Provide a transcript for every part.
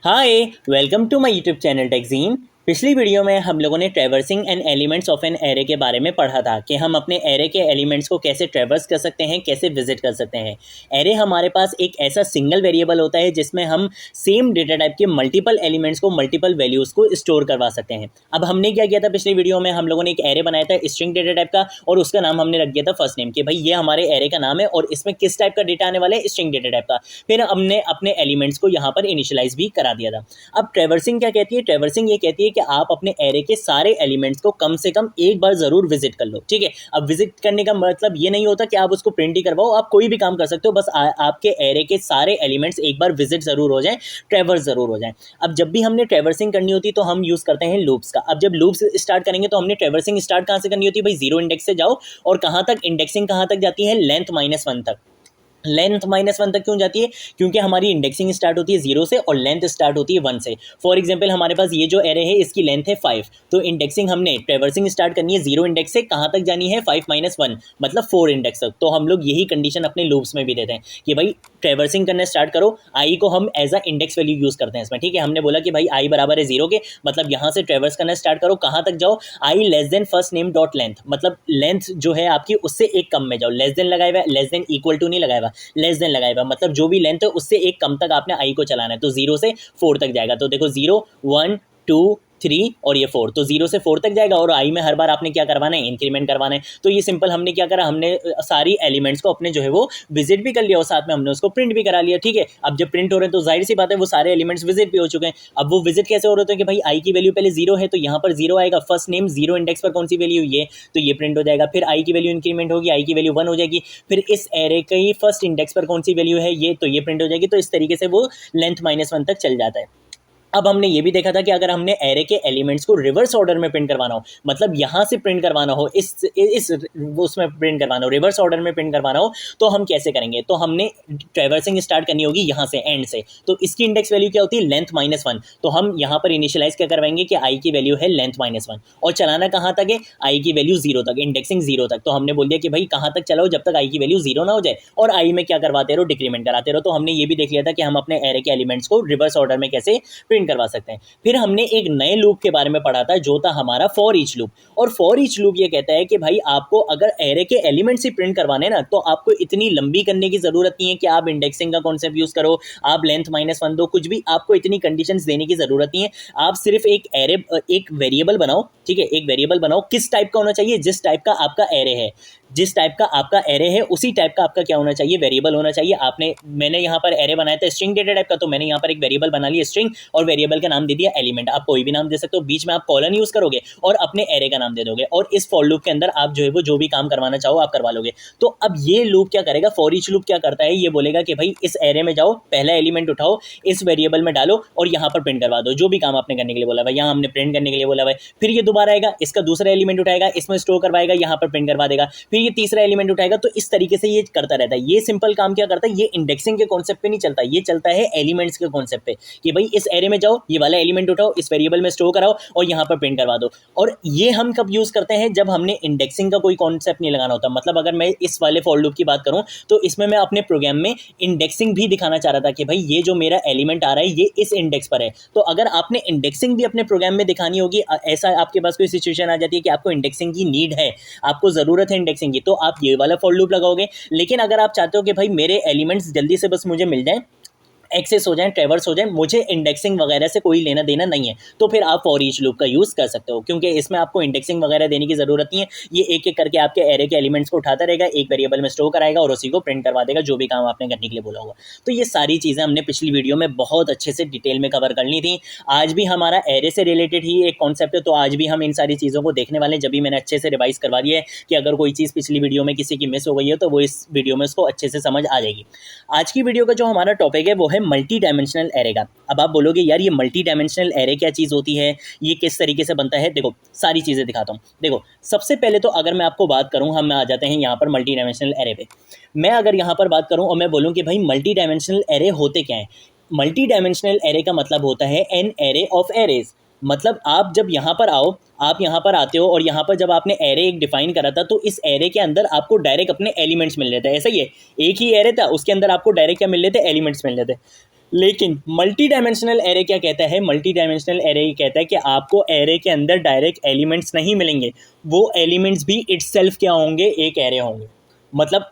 Hi, welcome to my YouTube channel टेक्जीन। पिछली video में हम लोगों ने traversing and elements of an array के बारे में पढ़ा था कि हम अपने एरे के एलिमेंट्स को कैसे ट्रैवर्स कर सकते हैं, कैसे विजिट कर सकते हैं। एरे हमारे पास एक ऐसा सिंगल वेरिएबल होता है जिसमें हम सेम डेटा टाइप के मल्टीपल एलिमेंट्स को, मल्टीपल वैल्यूज़ को स्टोर करवा सकते हैं। अब हमने क्या किया था पिछली वीडियो में, हम लोगों ने एक एरे बनाया था स्ट्रिंग डेटा टाइप का और उसका नाम हमने रख दिया था फर्स्ट नेम कि भाई ये हमारे एरे का नाम है और इसमें किस टाइप का डेटा आने वाला है, स्ट्रिंग डेटा टाइप का। फिर हमने अपने एलिमेंट्स को यहाँ पर इनिशियलाइज भी करा दिया था। अब ट्रैवर्सिंग क्या कहती है? ट्रैवर्सिंग ये कहती है कि आप अपने एरे के सारे एलिमेंट्स को कम से कम एक बार जरूर विजिट कर लो। ठीक है, अब विजिट करने का मतलब ये नहीं होता कि आप उसको प्रिंट ही करवाओ, आप कोई भी काम कर सकते हो, बस आपके एरे के सारे एलिमेंट्स एक बार विजिट जरूर हो जाएं, ट्रैवर्स जरूर हो जाएं। अब जब भी हमने ट्रैवर्सिंग करनी होती है तो हम यूज करते हैं लूप्स का। अब जब लूप्स स्टार्ट करेंगे तो हमने ट्रैवर्सिंग स्टार्ट कहां से करनी होती है भाई? जीरो इंडेक्स से जाओ और कहां तक इंडेक्सिंग कहां तक जाती है? लेंथ -1 तक। लेंथ -1 तक क्यों जाती है? क्योंकि हमारी इंडेक्सिंग स्टार्ट होती है 0 से और लेंथ स्टार्ट होती है 1 से। फॉर एग्जांपल हमारे पास ये जो एरे है इसकी लेंथ है 5, तो इंडेक्सिंग हमने ट्रैवर्सिंग स्टार्ट करनी है 0 इंडेक्स से, कहाँ तक जानी है? 5 - 1 मतलब 4 इंडेक्स तक। तो हम लोग यही कंडीशन अपने लूप्स में भी देते हैं कि भाई ट्रैवर्सिंग करना स्टार्ट करो, आई को हम as a index value use करते हैं इसमें। ठीक है, हमने बोला कि भाई आई बराबर है 0 के, मतलब यहाँ से ट्रैवर्स करना स्टार्ट करो, कहाँ तक जाओ? I less than first name dot length, मतलब लेंथ जो है आपकी उससे एक कम में जाओ। लेस देन लगाए हुआ, लेस देन इक्वल टू नहीं लगाया हुआ, लेस देन लगाया, मतलब जो भी लेंथ है उससे एक कम तक आपने आई को चलाना है। तो 0 से 4 तक जाएगा। तो देखो 0 1 2 3 और ये 4, तो 0 से 4 तक जाएगा और आई में हर बार आपने क्या करवाना है? इंक्रीमेंट करवाना है। तो ये सिंपल हमने क्या करा, हमने सारी एलिमेंट्स को अपने जो है वो विजिट भी कर लिया और साथ में हमने उसको प्रिंट भी करा लिया। ठीक है, अब जब प्रिंट हो रहे हैं तो जाहिर सी बात है वो सारे एलिमेंट्स विजिट भी हो चुके हैं। अब वो विजिट कैसे हो रहे हैं कि भाई आई की वैल्यू पहले 0 है तो यहाँ पर 0 आएगा, फर्स्ट नेम 0 इंडेक्स पर कौन सी वैल्यू ये, तो ये प्रिंट हो जाएगा। फिर आई की वैल्यू इंक्रीमेंट होगी, आई की वैल्यू 1 हो जाएगी। फिर इस एरे की फर्स्ट इंडेक्स पर कौन सी वैल्यू है ये, तो ये प्रिंट हो जाएगी। तो इस तरीके से वो लेंथ -1 तक चल जाता है। अब हमने ये भी देखा था कि अगर हमने एरे के एलिमेंट्स को रिवर्स ऑर्डर में प्रिंट करवाना हो, मतलब यहाँ से प्रिंट करवाना हो, इस उसमें प्रिंट करवाना हो, रिवर्स ऑर्डर में प्रिंट करवाना हो, तो हम कैसे करेंगे? तो हमने ट्रैवर्सिंग स्टार्ट करनी होगी यहाँ से, एंड से। तो इसकी इंडेक्स वैल्यू क्या होती है? लेंथ -1। तो हम यहाँ पर इनिशियलाइज क्या करवाएंगे कि आई की वैल्यू है लेंथ -1 और चलाना कहाँ तक है? आई की वैल्यू 0 तक, इंडेक्सिंग 0 तक। तो हमने बोल दिया कि भाई कहाँ तक चलाओ जब तक आई की वैल्यू 0 ना हो जाए, और आई में क्या करवाते रहो? डिक्रीमेंट कराते रहो। तो हमने ये भी देख लिया था कि हम अपने एरे के एलिमेंट्स को रिवर्स ऑर्डर में कैसे प्रिंट करवा सकते हैं। फिर हमने एक नए लूप के बारे में पढ़ा था जो था हमारा फॉर ईच लूप। और फॉर ईच लूप ये कहता है कि भाई आपको अगर एरे के एलिमेंट्स ही प्रिंट करवाने ना, तो आपको इतनी लंबी करने की जरूरत नहीं है कि आप इंडेक्सिंग का कॉन्सेप्ट यूज करो, आप लेंथ -1 दो, कुछ भी आपको इतनी कंडीशंस देने की जरूरत नहीं है। आप सिर्फ एक वेरिएबल बनाओ। ठीक है, एक वेरिएबल बनाओ, किस टाइप का होना चाहिए? जिस टाइप का आपका एरे है, जिस टाइप का आपका एरे है उसी टाइप का आपका क्या होना चाहिए? वेरिएबल होना चाहिए। मैंने यहाँ पर एरे बनाया था स्ट्रिंग डेटा टाइप का, तो मैंने यहाँ पर एक वेरिएबल बना लिया स्ट्रिंग और वेरिएबल का नाम दे दिया एलिमेंट। आप कोई भी नाम दे सकते हो, बीच में आप कॉलन यूज करोगे और अपने एरे का नाम दे दोगे, और इस फॉर लूप के अंदर आप जो है वो जो भी काम करवाना चाहो आप करवा लोगे। तो अब ये लूप क्या करेगा? फॉर ईच लूप क्या करता है? ये बोलेगा कि भाई इस एरे में जाओ, पहला एलिमेंट उठाओ, इस वेरिएबल में डालो और यहाँ पर प्रिंट करवा दो, जो भी काम आपने करने के लिए बोला है। यहाँ हमने प्रिंट करने के लिए बोला है। फिर ये दोबारा आएगा, इसका दूसरा एलिमेंट उठाएगा, इसमें स्टोर करवाएगा, यहाँ पर प्रिंट करवा देगा। फिर ये तीसरा एलिमेंट उठाएगा। तो इस तरीके से ये करता रहता है। ये सिंपल काम क्या करता है? ये इंडेक्सिंग के कॉन्सेप्ट पे नहीं चलता, ये चलता है एलिमेंट्स के कॉन्सेप्ट पे कि भाई इस एरे में जाओ, ये वाला एलिमेंट उठाओ, इस वेरिएबल में स्टोर कराओ और यहाँ पर प्रिंट करवा दो। और ये हम कब यूज करते हैं? जब हमने इंडेक्सिंग का कोई कॉन्सेप्ट नहीं लगाना होता। मतलब अगर मैं इस वाले फॉर लूप की बात करूं तो इसमें मैं अपने प्रोग्राम में इंडेक्सिंग भी दिखाना चाह रहा था कि भाई ये जो मेरा एलिमेंट आ रहा है ये इस इंडेक्स पर है। तो अगर आपने इंडेक्सिंग भी अपने प्रोग्राम में दिखानी होगी, ऐसा आपके पास कोई सिचुएशन आ जाती है कि आपको इंडेक्सिंग की नीड है, आपको जरूरत है इंडेक्सिंग की, तो आप ये वाला फॉर लूप लगाओगे। लेकिन अगर आप चाहते हो कि भाई मेरे एलिमेंट्स जल्दी से बस मुझे मिल जाएं, एक्सेस हो जाए, ट्रैवर्स हो जाए, मुझे इंडेक्सिंग वगैरह से कोई लेना देना नहीं है, तो फिर आप फॉर ईच लूप का यूज़ कर सकते हो, क्योंकि इसमें आपको इंडेक्सिंग वगैरह देने की ज़रूरत नहीं है। ये एक एक करके आपके एरे के एलिमेंट्स को उठाता रहेगा, एक वेरिएबल में स्टोर कराएगा और उसी को प्रिंट करवा देगा, जो भी काम आपने करने के लिए बोला होगा। तो ये सारी चीज़ें हमने पिछली वीडियो में बहुत अच्छे से डिटेल में कवर कर ली थी। आज भी हमारा एरे से रिलेटेड ही एक कॉन्सेप्ट है, तो आज भी हम इन सारी चीज़ों को देखने वाले हैं। जब भी मैंने अच्छे से रिवाइज करवा दिया है कि अगर कोई चीज़ पिछली वीडियो में किसी की मिस हो गई है तो वो इस वीडियो में उसको अच्छे से समझ आ जाएगी। आज की वीडियो का जो हमारा टॉपिक है वो है मल्टी डायमेंशनल एरे का। अब आप बोलोगे यार ये मल्टी डायमेंशनल एरे क्या चीज़ होती है, ये किस तरीके से बनता है? देखो सारी चीज़ें दिखाता हूँ। देखो सबसे पहले तो अगर मैं आपको बात करूँ, हम आ जाते हैं यहाँ पर मल्टी डायमेंशनल एरे पे। मैं अगर यहाँ पर बात करूँ और मैं बोलूँ कि भाई मल्टी डायमेंशनल एरे होते क्या हैं? मल्टी डायमेंशनल एरे का मतलब होता है एन एरे ऑफ एरेज। मतलब आप जब यहाँ पर आओ, आप यहाँ पर आते हो और यहाँ पर जब आपने एरे एक डिफाइन करा था तो इस एरे के अंदर आपको डायरेक्ट अपने एलिमेंट्स मिल रहे थे। ऐसा ही है, एक ही एरे था उसके अंदर आपको डायरेक्ट क्या मिल रहे थे? एलिमेंट्स मिल रहे थे। लेकिन मल्टी डायमेंशनल एरे क्या कहता है, मल्टी डायमेंशनल एरे ये कहता है कि आपको एरे के अंदर डायरेक्ट एलिमेंट्स नहीं मिलेंगे, वो एलिमेंट्स भी इटसेल्फ क्या होंगे, एक एरे होंगे। मतलब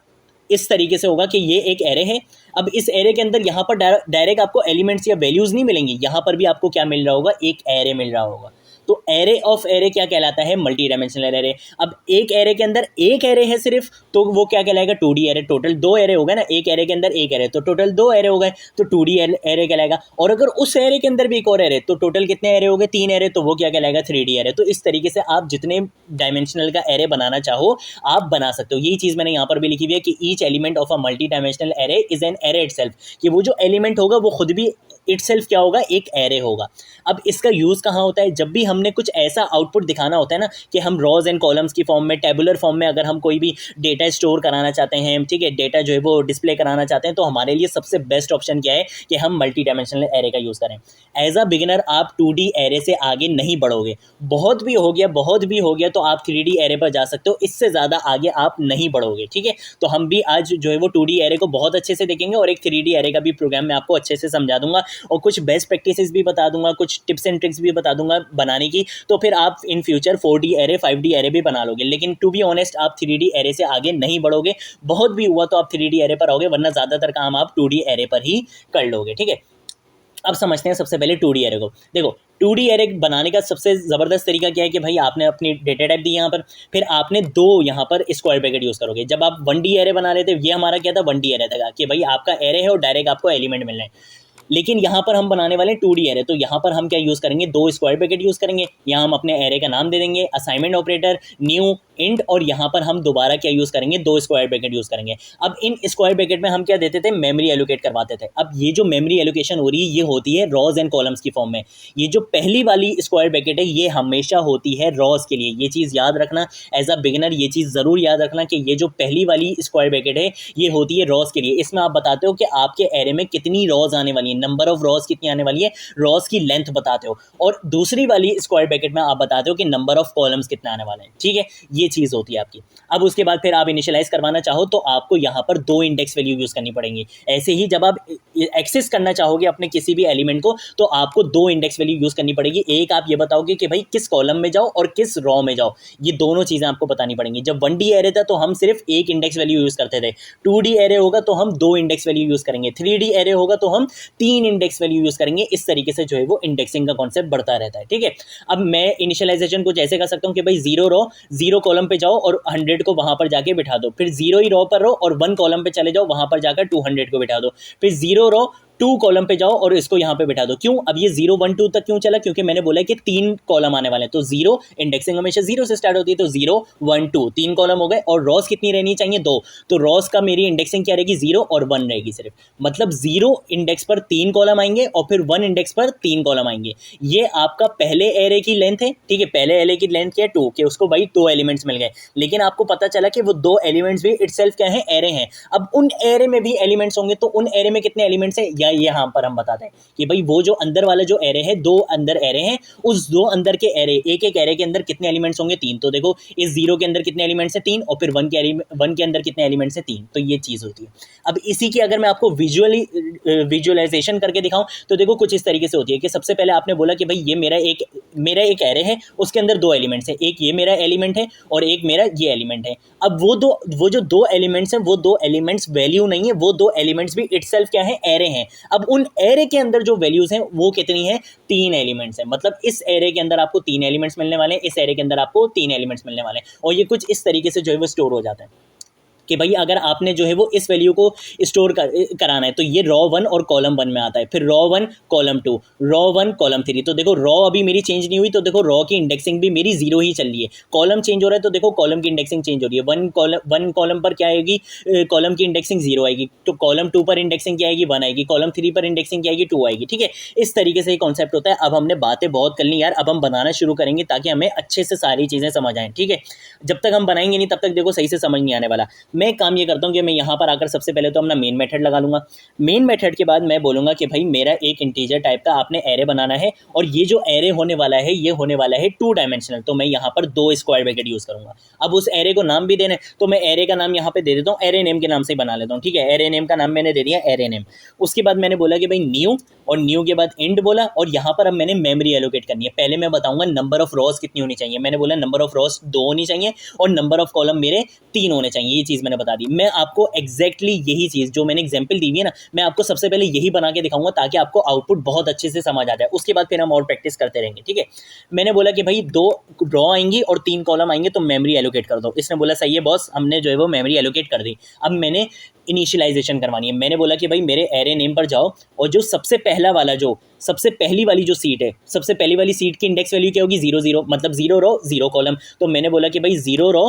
इस तरीके से होगा कि ये एक एरे है। अब इस एरे के अंदर यहाँ पर डायरेक्ट आपको एलिमेंट्स या वैल्यूज़ नहीं मिलेंगी, यहाँ पर भी आपको क्या मिल रहा होगा, एक एरे मिल रहा होगा। तो एरे ऑफ एरे क्या कहलाता है, मल्टी डायमेंशनल एरे। अब एक एरे के अंदर एक एरे है सिर्फ, तो वो क्या कहलाएगा, 2D एरे। टोटल 2 एरे हो गए ना, एक एरे के अंदर एक एरे, तो टोटल 2 एरे हो गए, तो 2D एरे कहलाएगा। और अगर उस एरे के अंदर भी एक और एरे, तो टोटल कितने एरे हो गए, 3 एरे, तो वो क्या कहलाएगा, 3D एरे। तो इस तरीके से आप जितने डायमेंशनल का एरे बनाना चाहो आप बना सकते हो। यही चीज़ मैंने यहाँ पर भी लिखी हुई है कि each element of a multi dimensional array is an array itself, कि वो जो एलिमेंट होगा वो खुद भी इटसेल्फ क्या होगा, एक एरे होगा। अब इसका यूज़ कहाँ होता है, जब भी हमने कुछ ऐसा आउटपुट दिखाना होता है ना कि हम रॉज एंड कॉलम्स की फॉर्म में, टेबुलर फॉर्म में अगर हम कोई भी डेटा स्टोर कराना चाहते हैं, ठीक है, डेटा जो है वो डिस्प्ले कराना चाहते हैं, तो हमारे लिए सबसे बेस्ट ऑप्शन क्या है कि हम मल्टी डायमेंशनल एरे का यूज़ करें। एज अ बिगिनर आप 2D एरे से आगे नहीं बढ़ोगे, बहुत भी हो गया तो आप 3D एरे पर जा सकते हो, इससे ज़्यादा आगे आप नहीं बढ़ोगे, ठीक है। तो हम भी आज जो है वो 2D एरे को बहुत अच्छे से देखेंगे और एक 3D एरे का भी प्रोग्राम मैं आपको अच्छे से समझा दूंगा और कुछ बेस्ट प्रैक्टिसेस भी बता दूंगा, कुछ टिप्स एंड ट्रिक्स भी बता दूंगा बनाने की। तो फिर आप in future 4D array 5D array भी बना लोगे। लेकिन टू बी ऑनेस्ट आप 3D एरे से आगे नहीं बढ़ोगे, बहुत भी हुआ तो आप 3D एरे पर आओगे, वरना ज़्यादातर काम आप 2D एरे पर ही कर लोगे, ठीक है। अब समझते हैं सबसे पहले 2D एरे को। देखो 2D एरे बनाने का सबसे ज़बरदस्त तरीका क्या है कि भाई आपने अपनी डेटा टाइप दी यहाँ पर, फिर आपने दो यहाँ पर स्क्वायर ब्रैकेट यूज़ करोगे। जब आप 1D एरे बना रहे थे, ये हमारा क्या था, 1D एरे था कि भाई आपका एरे है और डायरेक्ट आपको एलिमेंट मिल रहे हैं। लेकिन यहाँ पर हम बनाने वाले हैं 2D एरे, तो यहाँ पर हम क्या यूज़ करेंगे, दो स्क्वायर ब्रैकेट यूज़ करेंगे। यहाँ हम अपने एरे का नाम दे देंगे, असाइनमेंट ऑपरेटर, न्यू, इंट, और यहाँ पर हम दोबारा क्या यूज़ करेंगे, दो स्क्वायर ब्रैकेट यूज़ करेंगे। अब इन स्क्वायर ब्रैकेट में हम क्या देते थे, मेमोरी एलोकेट करवाते थे। अब ये जो मेमोरी एलोकेशन हो रही है ये होती है रॉज एंड कॉलम्स की फॉर्म में। ये जो पहली वाली स्क्वायर ब्रैकेट है ये हमेशा होती है रॉज के लिए, ये चीज़ याद रखना एज अ बिगिनर, ये चीज़ ज़रूर याद रखना कि ये जो पहली वाली स्क्वायर ब्रैकेट है ये होती है रॉज के लिए। इसमें आप बताते हो कि आपके एरे में कितनी रॉज आने वाली है, नंबर ऑफ रॉज कितनी आने वाली है, रॉज की लेंथ बताते हो। और दूसरी वाली स्क्वायर ब्रैकेट में आप बताते हो कि नंबर ऑफ कॉलम्स कितने आने वाले हैं, ठीक है। ये चीज़ होती है आपकी। अब उसके बाद फिर आप इनिशियलाइज करवाना चाहो तो आपको यहाँ पर दो इंडेक्स वैल्यू यूज़ करनी पड़ेंगी। ऐसे ही जब आप एक्सेस करना चाहोगे अपने किसी भी एलिमेंट को तो आपको दो इंडेक्स वैल्यू यूज़ करनी पड़ेगी। एक आप ये बताओगे कि भाई किस कॉलम में जाओ और किस रॉ में जाओ, ये दोनों चीज़ें आपको बतानी पड़ेंगी। जब 1D एरे था तो हम सिर्फ एक इंडेक्स वैल्यू यूज़ करते थे, 2D एरे होगा तो हम दो इंडेक्स वैल्यू यूज़ करेंगे, 3D एरे होगा तो हम तीन इंडेक्स वैल्यू यूज़ करेंगे। इस तरीके से जो है वो इंडेक्सिंग का कॉन्सेप्ट बढ़ता रहता है, ठीक है। अब मैं इनिशियलाइजेशन कुछ ऐसे कर सकता हूँ कि भाई 0 रॉ 0 कॉलम पे जाओ और 100 को वहाँ पर जाके बिठा दो, फिर 0 ही रॉ पर रहो और 1 कॉलम पे चले जाओ, वहाँ पर जाकर 200 को बिठा दो, फिर 0 रॉ 2 कॉलम पे जाओ और इसको यहाँ पे बिठा दो। क्यों, अब ये 0 1 2 तक क्यों चला, क्योंकि मैंने बोला कि 3 कॉलम आने वाले हैं, तो 0 इंडेक्सिंग हमेशा 0 से स्टार्ट होती है, तो 0 1 2 3 कॉलम हो गए। और रॉस कितनी रहनी चाहिए, 2, तो रॉस का मेरी इंडेक्सिंग क्या रहेगी, 0 और 1 रहेगी सिर्फ। मतलब 0 इंडेक्स पर 3 कॉलम आएंगे और फिर 1 इंडेक्स पर 3 कॉलम आएंगे। ये आपका पहले एरे की लेंथ है, ठीक है। पहले एरे की लेंथ क्या है, 2, कि उसको भाई 2 एलिमेंट्स मिल गए, लेकिन आपको पता चला कि वो 2 एलिमेंट्स भी इटसेल्फ क्या है, एरे हैं। अब उन एरे में भी एलिमेंट्स होंगे, तो उन एरे में कितने एलिमेंट्स हैं, या यहाँ पर हम बताते हैं कि भाई वो जो अंदर वाला जो एरे है, 2 अंदर एरे हैं, उस 2 अंदर के एरे, एक एक एरे के अंदर कितने एलिमेंट्स होंगे, 3। तो देखो इस 0 के अंदर कितने एलिमेंट्स हैं, 3, और फिर 1 के अंदर कितने एलिमेंट्स हैं, 3। तो ये चीज़ होती है। अब इसी की अगर मैं आपको विजुअलाइजेशन करके दिखाऊं तो देखो कुछ इस तरीके से होती है कि सबसे पहले आपने बोला कि भाई ये मेरा एक एरे है, उसके अंदर 2 एलिमेंट्स हैं, एक ये मेरा एलिमेंट है और एक मेरा ये एलिमेंट है। अब वो जो 2 एलिमेंट्स हैं, वो 2 एलिमेंट्स वैल्यू नहीं है, वो 2 एलिमेंट्स भी इटसेल्फ क्या है, एरे हैं। अब उन एरे के अंदर जो वैल्यूज हैं वो कितनी है, 3 एलिमेंट्स हैं। मतलब इस एरे के अंदर आपको 3 एलिमेंट्स मिलने वाले हैं, इस एरे के अंदर आपको 3 एलिमेंट्स मिलने वाले हैं। और ये कुछ इस तरीके से जो है वो स्टोर हो जाता है कि भाई अगर आपने जो है वो इस वैल्यू को स्टोर कराना है तो ये रॉ 1 और कॉलम 1 में आता है, फिर रॉ 1 कॉलम 2, रॉ 1 कॉलम 3। तो देखो रॉ अभी मेरी चेंज नहीं हुई, तो देखो रॉ की इंडेक्सिंग भी मेरी 0 ही चल रही है। कॉलम चेंज हो रहा है तो देखो कॉलम की इंडेक्सिंग चेंज हो रही है। 1 कॉलम पर क्या आएगी, कॉलम की इंडेक्सिंग 0 आएगी, तो कॉलम 2 पर इंडेक्सिंग क्या आएगी, 1 आएगी, कॉलम 3 पर इंडेक्सिंग क्या आएगी, 2 आएगी, ठीक है। इस तरीके से ये कॉन्सेप्ट होता है। अब हमने बातें बहुत कर ली यार, अब हम बनाना शुरू करेंगे ताकि हमें अच्छे से सारी चीज़ें समझ आएँ, ठीक है। जब तक हम बनाएंगे नहीं तब तक देखो सही से समझ नहीं आने वाला। मैं एक काम ये करता हूँ कि मैं यहाँ पर आकर सबसे पहले तो अपना मेन मेथड लगा लूँगा। मेन मेथड के बाद मैं बोलूँगा कि भाई मेरा एक इंटीजर टाइप का आपने एरे बनाना है और ये जो एरे होने वाला है ये होने वाला है 2 डायमेंशनल, तो मैं यहाँ पर 2 स्क्वायर ब्रैकेट यूज़ करूँगा। अब उस एरे को नाम भी देना है तो मैं एरे का नाम यहाँ पे दे देता हूँ, एरे नेम के नाम से ही बना लेता हूँ, ठीक है। एरे नेम का नाम मैंने दे दिया एरे नेम। उसके बाद मैंने बोला कि भाई न्यू, और न्यू के बाद इंड बोला, और यहाँ पर अब मैंने मेमोरी एलोकेट करनी है। पहले मैं बताऊंगा नंबर ऑफ रॉस कितनी होनी चाहिए। मैंने बोला नंबर ऑफ रॉस 2 होनी चाहिए और नंबर ऑफ कॉलम मेरे 3 होने चाहिए, ये चीज़ मैंने बता दी। मैं आपको एग्जैक्टली यही चीज़ जो मैंने एग्जाम्पल दी हुई है ना, मैं आपको सबसे पहले यही बना के दिखाऊंगा ताकि आपको आउटपुट बहुत अच्छे से समझ आ जाए। उसके बाद फिर हम और प्रैक्टिस करते रहेंगे, ठीक है। मैंने बोला कि भाई 2 रॉ आएंगी और 3 कॉलम आएंगे तो मेमोरी एलोकेट कर दो। इसने बोला सही है बॉस, हमने जो है वो मेमोरी एलोकेट कर दी। अब मैंने इनिशियलाइजेशन करवानी है। मैंने बोला कि भाई मेरे एरे नेम पर जाओ और जो सबसे पहला वाला जो सबसे पहली वाली जो सीट है, सबसे पहली वाली सीट की इंडेक्स वैल्यू क्या होगी 0 0, मतलब 0 रो 0 कॉलम। तो मैंने बोला कि भाई 0 रो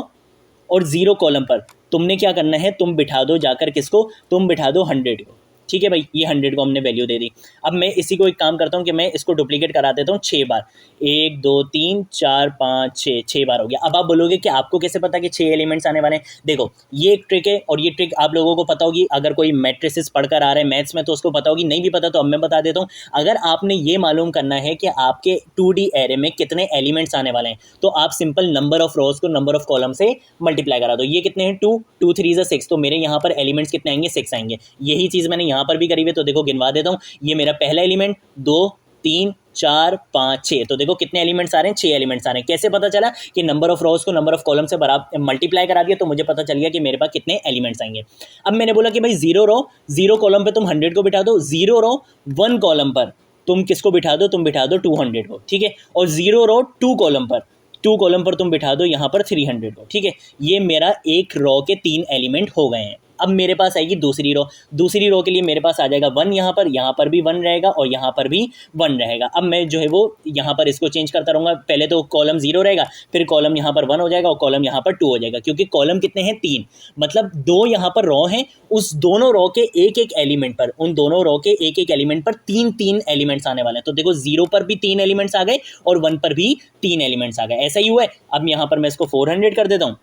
और 0 कॉलम पर तुमने क्या करना है, तुम बिठा दो जाकर किसको, तुम बिठा दो 100 को, ठीक है भाई। ये 100 को हमने वैल्यू दे दी। अब मैं इसी को एक काम करता हूँ कि मैं इसको डुप्लीकेट करा देता हूँ 6 बार, 1 2 3 4 5 6 बार हो गया। अब आप बोलोगे कि आपको कैसे पता कि 6 एलिमेंट्स आने वाले हैं। देखो ये एक ट्रिक है और ये ट्रिक आप लोगों को पता होगी, अगर कोई मैट्रिसेस पढ़कर आ रहा है मैथ्स में तो उसको पता होगी, नहीं भी पता तो अब मैं बता देता हूँ। अगर आपने ये मालूम करना है कि आपके 2D एरे में कितने एलिमेंट्स आने वाले हैं तो आप सिंपल नंबर ऑफ रोज को नंबर ऑफ कॉलम से मल्टीप्लाई करा दो। ये कितने हैं 2 2 3 = 6, तो मेरे यहाँ पर एलिमेंट्स कितने आएंगे 6 आएंगे। यही चीज़ मैंने यहाँ पर भी करी हुई, तो देखो गिनवा देता हूँ। ये मेरा पहला एलिमेंट 2 3 4 5 6, तो देखो कितने एलिमेंट्स आ रहे हैं 6 एलिमेंट्स आ रहे हैं। कैसे पता चला कि नंबर ऑफ रोज को नंबर ऑफ कॉलम से बराबर मल्टीप्लाई करा दिया तो मुझे पता चल गया कि मेरे पास कितने एलिमेंट्स आएंगे। अब मैंने बोला कि भाई 0 रो 0 कॉलम पे तुम 100 को बिठा दो, 0 रो 1 कॉलम पर तुम किसको बिठा दो, तुम बिठा दो 200 को, ठीक है। और 0 रो 2 कॉलम पर, 2 कॉलम पर तुम बिठा दो यहाँ पर 300 को, ठीक है। ये मेरा एक रो के 3 एलिमेंट हो गए हैं। अब मेरे पास आएगी दूसरी रो, दूसरी रो के लिए मेरे पास आ जाएगा 1 यहाँ पर भी 1 रहेगा और यहाँ पर भी 1 रहेगा। अब मैं जो है वो यहाँ पर इसको चेंज करता रहूँगा। पहले तो कॉलम 0 रहेगा, फिर कॉलम यहाँ पर 1 हो जाएगा और कॉलम यहाँ पर 2 हो जाएगा, क्योंकि कॉलम कितने हैं 3, मतलब 2 यहाँ पर रो हैं। उस दोनों रो के एक एक एलिमेंट पर, उन दोनों रो के एक एक एलिमेंट पर 3 एलिमेंट्स आने वाले हैं। तो देखो 0 पर भी 3 एलिमेंट्स आ गए और 1 पर भी 3 एलिमेंट्स आ गए। ऐसा ही हुआ है। अब यहाँ पर मैं इसको 400 कर देता हूँ,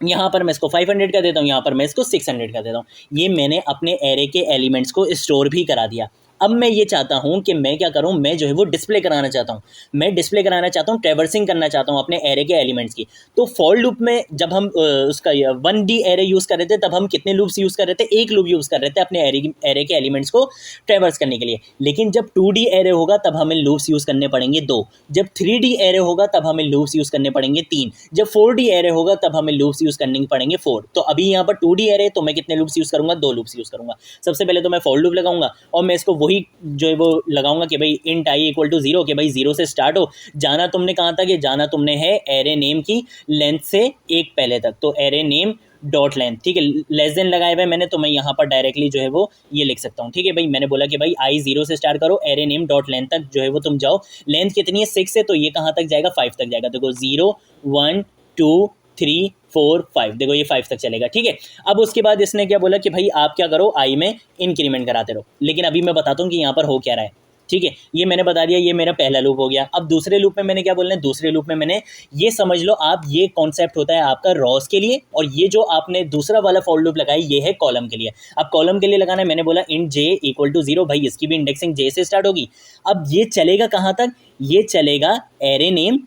यहाँ पर मैं इसको 500 कर देता हूँ, यहाँ पर मैं इसको 600 कर देता हूँ। ये मैंने अपने एरे के एलिमेंट्स को स्टोर भी करा दिया। अब मैं ये चाहता हूँ कि मैं क्या करूँ, मैं जो है वो डिस्प्ले कराना चाहता हूँ। मैं डिस्प्ले कराना चाहता हूँ, ट्रैवर्सिंग करना चाहता हूँ अपने एरे के एलिमेंट्स की। तो फॉर लूप में जब हम उसका 1D एरे यूज़ कर रहे थे तब हम कितने लूप्स यूज़ कर रहे थे, एक लूप यूज़ कर रहे थे अपने एरे के एलिमेंट्स को ट्रैवर्स करने के लिए। लेकिन जब 2D एरे होगा तब हमें लूप्स यूज़ करने पड़ेंगे 2, जब 3D एरे होगा तब हमें लूप्स यूज़ करने पड़ेंगे 3, जब 4D एरे होगा तब हमें लूप्स यूज़ करने पड़ेंगे 4। तो अभी यहाँ पर 2D एरे तो मैं कितने लूप्स यूज़ करूँगा, 2 लूप्स यूज़ करूँगा। सबसे पहले तो मैं फॉर लूप लगाऊंगा और मैं इसको वही जो है वो लगाऊंगा कि भाई int i = 0, कि भाई 0 से स्टार्ट हो। जाना तुमने कहाँ तक है, जाना तुमने है एरे नेम की लेंथ से एक पहले तक, तो एरे नेम डॉट लेंथ, ठीक है। लेस देन लगाए हुए मैंने, तो मैं यहाँ पर डायरेक्टली जो है वो ये लिख सकता हूँ, ठीक है भाई। मैंने बोला कि भाई i 0 से स्टार्ट करो, एरे नेम डॉट लेंथ तक जो है वो तुम जाओ। लेंथ कितनी है 6 है, तो ये कहाँ तक जाएगा 5 तक जाएगा। देखो 0 1 2 3 4 5, देखो ये 5 तक चलेगा, ठीक है। अब उसके बाद इसने क्या बोला कि भाई आप क्या करो, i में इंक्रीमेंट कराते रहो। लेकिन अभी मैं बताता हूँ कि यहाँ पर हो क्या रहा है, ठीक है। ये मैंने बता दिया, ये मेरा पहला लूप हो गया। अब दूसरे लूप में मैंने क्या बोलना है, दूसरे लूप में मैंने ये समझ लो आप, ये कॉन्सेप्ट होता है आपका रॉस के लिए, और ये जो आपने दूसरा वाला फॉर लूप लगाई ये है कॉलम के लिए। अब कॉलम के लिए लगाना है, मैंने बोला int j = 0, भाई इसकी भी इंडेक्सिंग j से स्टार्ट होगी। अब ये चलेगा कहाँ तक, ये चलेगा एरे नेम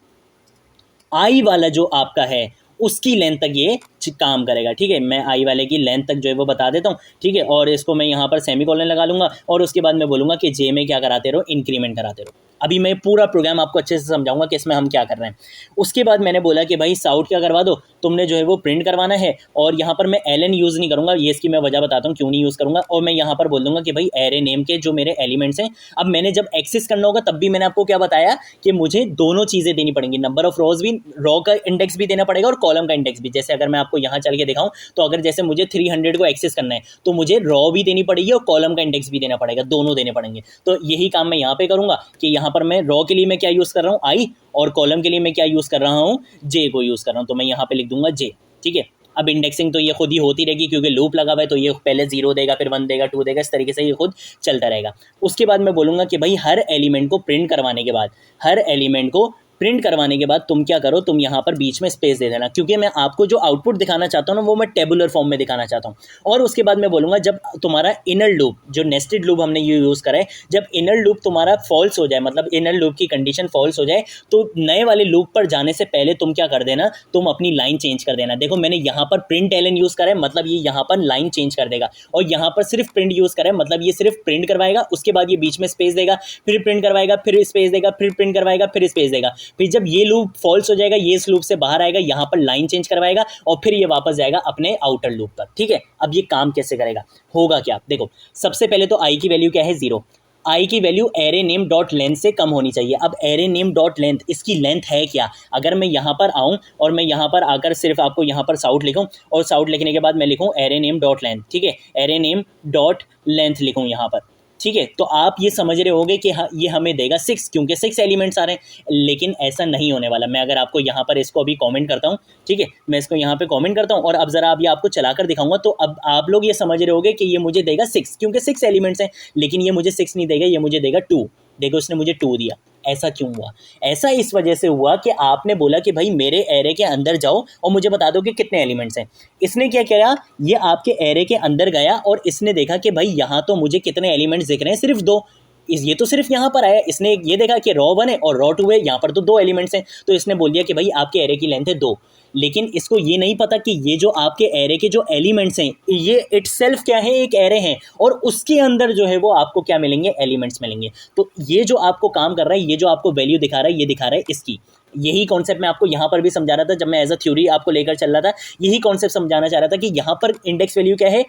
i वाला जो आपका है उसकी लेंथ तक ये काम करेगा, ठीक है। मैं आई वाले की लेंथ तक जो है वो बता देता हूँ, ठीक है। और इसको मैं यहाँ पर सेमीकोलन लगा लूँगा और उसके बाद मैं बोलूँगा कि जे में क्या कराते रहो, इंक्रीमेंट कराते रहो। अभी मैं पूरा प्रोग्राम आपको अच्छे से समझाऊंगा कि इसमें हम क्या कर रहे हैं। उसके बाद मैंने बोला कि भाई साउट क्या करवा दो, तुमने जो है वो प्रिंट करवाना है। और यहाँ पर मैं एलन यूज़ नहीं करूँगा, ये इसकी मैं वजह बताता हूँ क्यों नहीं यूज़ करूँगा। और मैं यहाँ पर बोल दूँगा कि भाई एरे नेम के जो मेरे एलिमेंट्स हैं, अब मैंने जब एक्सेस करना होगा तब भी मैंने आपको क्या बताया कि मुझे दोनों चीज़ें देनी पड़ेंगी, नंबर ऑफ रोज भी, रो का इंडेक्स भी देना पड़ेगा और कॉलम का इंडेक्स भी। जैसे अगर मैं आपको यहाँ चल के दिखाऊँ तो अगर जैसे मुझे 300 को एक्सेस करना है तो मुझे रॉ भी देनी पड़ेगी और कॉलम का इंडेक्स भी देना पड़ेगा, दोनों देने पड़ेंगे। तो यही काम मैं यहाँ पे करूँगा कि यहाँ पर मैं रॉ के लिए मैं क्या यूज़ कर रहा हूँ i, और कॉलम के लिए मैं क्या यूज़ कर रहा हूँ j को यूज़ कर रहा हूँ। तो मैं यहाँ पे लिख दूंगा j, ठीक है। अब इंडेक्सिंग तो ये खुद ही होती रहेगी क्योंकि लूप लगा हुआ है, तो ये पहले 0 देगा, फिर 1 देगा, 2 देगा, इस तरीके से ये खुद चलता रहेगा। उसके बाद मैं बोलूँगा कि भाई हर एलिमेंट को प्रिंट करवाने के बाद, हर एलिमेंट को प्रिंट करवाने के बाद तुम क्या करो, तुम यहाँ पर बीच में स्पेस दे देना, क्योंकि मैं आपको जो आउटपुट दिखाना चाहता हूँ ना वो मैं टेबुलर फॉर्म में दिखाना चाहता हूँ। और उसके बाद मैं बोलूँगा जब तुम्हारा इनर लूप, जो नेस्टेड लूप हमने ये यूज़ करा है, जब इनर लूप तुम्हारा फॉल्स हो जाए, मतलब इनर लूप की कंडीशन फॉल्स हो जाए, तो नए वाले लूप पर जाने से पहले तुम क्या कर देना, तुम अपनी लाइन चेंज कर देना। देखो मैंने यहाँ पर प्रिंट एलन यूज़ करा है, मतलब ये यहाँ पर लाइन चेंज कर देगा, और यहाँ पर सिर्फ प्रिंट यूज़ करा है, मतलब ये सिर्फ प्रिंट करवाएगा, उसके बाद ये बीच में स्पेस देगा, फिर प्रिंट करवाएगा, फिर स्पेस देगा, फिर प्रिंट करवाएगा, फिर स्पेस देगा। फिर जब ये लूप फॉल्स हो जाएगा, ये इस लूप से बाहर आएगा, यहाँ पर लाइन चेंज करवाएगा, और फिर ये वापस जाएगा अपने आउटर लूप पर। ठीक है, अब ये काम कैसे करेगा, होगा क्या, देखो सबसे पहले तो आई की वैल्यू क्या है, 0। आई की value array name dot length से कम होनी चाहिए। अब एरे नेम डॉट लेंथ, इसकी लेंथ है क्या, अगर मैं यहाँ पर आऊँ और मैं यहाँ पर आकर सिर्फ आपको यहाँ पर साउट लिखूँ, और साउट लिखने के बाद मैं लिखूँ एरे नेम डॉट लेंथ, ठीक है, एरे नेम डॉट लेंथ लिखूँ यहाँ पर, ठीक है, तो आप ये समझ रहे होंगे कि हाँ ये हमें देगा 6, क्योंकि 6 एलिमेंट्स आ रहे हैं। लेकिन ऐसा नहीं होने वाला। मैं अगर आपको यहाँ पर इसको अभी कमेंट करता हूँ, ठीक है, मैं इसको यहाँ पे कमेंट करता हूँ, और अब ज़रा अब ये आपको चलाकर दिखाऊंगा, तो अब आप लोग ये समझ रहे होंगे कि ये मुझे देगा 6, क्योंकि 6 एलिमेंट्स हैं। लेकिन ये मुझे 6 नहीं देगा, ये मुझे देगा 2। देखो उसने मुझे 2 दिया। ऐसा क्यों हुआ? ऐसा इस वजह से हुआ कि आपने बोला कि भाई मेरे एरे के अंदर जाओ और मुझे बता दो कि कितने एलिमेंट्स हैं। इसने क्या किया, ये आपके एरे के अंदर गया और इसने देखा कि भाई यहाँ तो मुझे कितने एलिमेंट्स दिख रहे हैं, सिर्फ 2। ये तो सिर्फ यहाँ पर आया, इसने ये देखा कि रॉ 1 है और रॉ 2 है, यहाँ पर तो 2 एलिमेंट्स हैं, तो इसने बोल दिया कि भाई आपके एरे की लेंथ है 2। लेकिन इसको ये नहीं पता कि ये जो आपके एरे के जो एलिमेंट्स हैं, ये इटसेल्फ क्या है, एक एरे है, और उसके अंदर जो है वो आपको क्या मिलेंगे, एलिमेंट्स मिलेंगे। तो ये जो आपको काम कर रहा है, ये जो आपको वैल्यू दिखा रहा है, ये दिखा रहा है इसकी। यही कॉन्सेप्ट मैं आपको यहाँ पर भी समझा रहा था, जब मैं एज अ थ्योरी आपको लेकर चल रहा था। यही कॉन्सेप्ट समझाना चाह रहा था कि यहाँ पर इंडेक्स वैल्यू क्या है,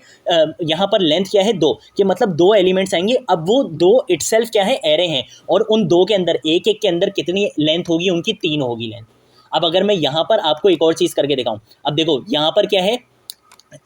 यहाँ पर लेंथ क्या है, 2, कि मतलब 2 एलिमेंट्स आएंगे। अब वो 2 इटसेल्फ क्या है, एरे हैं, और उन 2 के अंदर एक एक के अंदर कितनी लेंथ होगी, उनकी 3 होगी लेंथ। अब अगर मैं यहाँ पर आपको एक और चीज़ करके दिखाऊं, अब देखो यहाँ पर क्या है,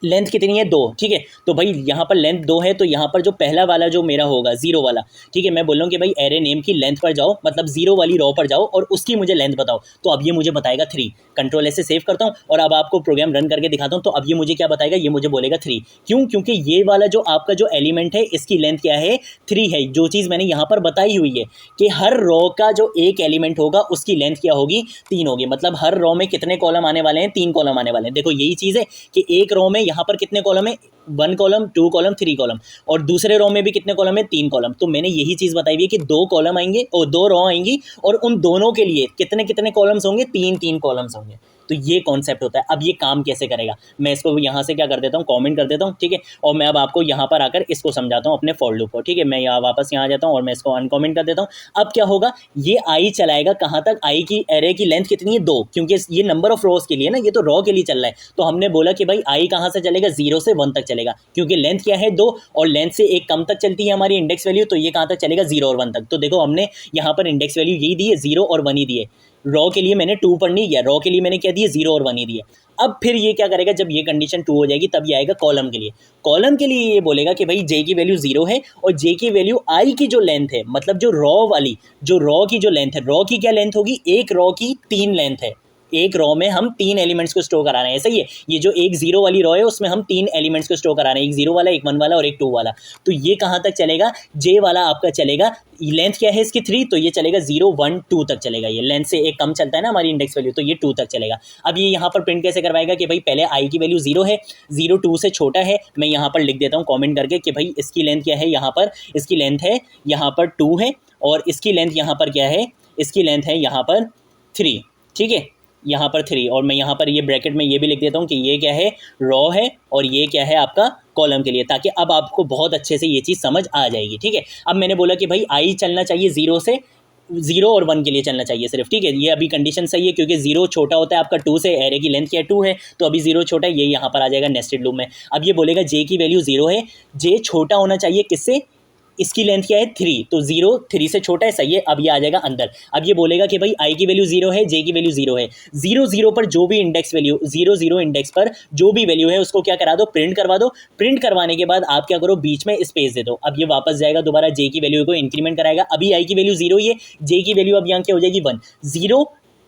लेंथ कितनी है, 2, ठीक है, तो भाई यहाँ पर लेंथ 2 है, तो यहाँ पर जो पहला वाला जो मेरा होगा 0 वाला, ठीक है, मैं बोल रहा हूँ कि भाई एरे नेम की लेंथ पर जाओ, मतलब 0 वाली रॉ पर जाओ और उसकी मुझे लेंथ बताओ। तो अब ये मुझे बताएगा 3। कंट्रोल ऐसे सेव करता हूँ और अब आपको प्रोग्राम रन करके दिखाता हूँ। तो अब ये मुझे क्या बताएगा, ये मुझे बोलेगा 3। क्यों? क्योंकि ये वाला जो आपका जो एलिमेंट है, इसकी लेंथ क्या है, 3 है। जो चीज़ मैंने यहाँ पर बताई हुई है कि हर रॉ का जो एक एलिमेंट होगा उसकी लेंथ क्या होगी, 3 होगी। मतलब हर रॉ में कितने कॉलम आने वाले हैं, 3 कॉलम आने वाले हैं। देखो यही चीज़ है कि एक रॉ में यहाँ पर कितने कॉलम है, 1 कॉलम, 2 कॉलम, 3 कॉलम, और दूसरे रो में भी कितने कॉलम है, 3 कॉलम। तो मैंने यही चीज़ बताई हुई है कि 2 कॉलम आएंगे और 2 रो आएंगी, और उन दोनों के लिए कितने कितने कॉलम्स होंगे, 3 कॉलम्स होंगे। तो ये कॉन्सेप्ट होता है। अब ये काम कैसे करेगा, मैं इसको यहाँ से क्या कर देता हूँ, कमेंट कर देता हूँ, ठीक है, और मैं अब आपको यहाँ पर आकर इसको समझाता हूँ अपने फॉर लूप को, ठीक है। मैं यहाँ वापस यहाँ आ जाता हूँ और मैं इसको अनकमेंट कर देता हूँ। अब क्या होगा, ये आई चलाएगा कहाँ तक, आई की एरे की लेंथ कितनी है, 2, क्योंकि ये नंबर ऑफ रोज के लिए ना, ये तो रॉ के लिए चल रहा है। तो हमने बोला कि भाई आई कहाँ से चलेगा, 0 से 1 तक चलेगा, क्योंकि लेंथ क्या है, 2, और लेंथ से एक कम तक चलती है हमारी इंडेक्स वैल्यू, तो ये कहाँ तक चलेगा, 0 और 1 तक। तो देखो हमने यहाँ पर इंडेक्स वैल्यू यही दी है, 0 और 1 ही दी है। रॉ के लिए मैंने 2 पर नहीं किया, रॉ के लिए मैंने क्या दिया, 0 और 1 ही दिया। अब फिर ये क्या करेगा, जब ये कंडीशन 2 हो जाएगी तब ये आएगा कॉलम के लिए। कॉलम के लिए ये बोलेगा कि भाई जे की वैल्यू 0 है और जे की वैल्यू आई की जो लेंथ है, मतलब जो रॉ वाली, जो रॉ की जो लेंथ है, रॉ की क्या लेंथ होगी, एक रॉ की 3 लेंथ है। एक रॉ में हम 3 एलिमेंट्स को स्टोर करा रहे हैं, सही है। ये जो एक 0 वाली रॉ है उसमें हम 3 एलिमेंट्स को स्टोर करा रहे हैं, एक 0 वाला, एक 1 वाला और एक 2 वाला। तो ये कहाँ तक चलेगा, जे वाला आपका चलेगा, लेंथ क्या है इसकी 3, तो ये चलेगा 0, 1, 2 तक चलेगा। ये लेंथ से एक कम चलता है ना हमारी इंडेक्स वैल्यू, तो ये 2 तक चलेगा। अब ये यहाँ पर प्रिंट कैसे करवाएगा कि भाई पहले आई की वैल्यू 0 है, 0 2 से छोटा है। मैं यहाँ पर लिख देता हूँ कॉमेंट करके कि भाई इसकी लेंथ क्या है, यहाँ पर इसकी लेंथ है यहाँ पर 2 है, और इसकी लेंथ यहाँ पर क्या है, इसकी लेंथ है यहाँ पर 3, ठीक है, यहाँ पर 3। और मैं यहाँ पर ये ब्रैकेट में ये भी लिख देता हूँ कि ये क्या है, रॉ है, और ये क्या है आपका कॉलम के लिए, ताकि अब आपको बहुत अच्छे से ये चीज़ समझ आ जाएगी, ठीक है। अब मैंने बोला कि भाई आई चलना चाहिए 0 और 1 के लिए चलना चाहिए सिर्फ, ठीक है। ये अभी कंडीशन सही है क्योंकि 0 छोटा होता है आपका 2 से, एरे की लेंथ क्या है 2 है, तो अभी 0 छोटा है, ये यहाँ पर आ जाएगा नेस्टेड लूप में। अब ये बोलेगा जे की वैल्यू 0 है, जे छोटा होना चाहिए किससे, इसकी लेंथ क्या है 3, तो 0 3 से छोटा है, सही है। अब ये आ जाएगा अंदर। अब ये बोलेगा कि भाई आई की वैल्यू 0 है, जे की वैल्यू 0 है, 0 0 पर जो भी इंडेक्स वैल्यू, 0 0 इंडेक्स पर जो भी वैल्यू है उसको क्या करा दो, प्रिंट करवा दो। प्रिंट करवाने के बाद आप क्या करो, बीच में स्पेस दे दो। अब ये वापस जाएगा दोबारा जे की वैल्यू को इंक्रीमेंट कराएगा। अभी आई की वैल्यू 0 ही है, जे की वैल्यू अब यहाँ क्या हो जाएगी 1, 0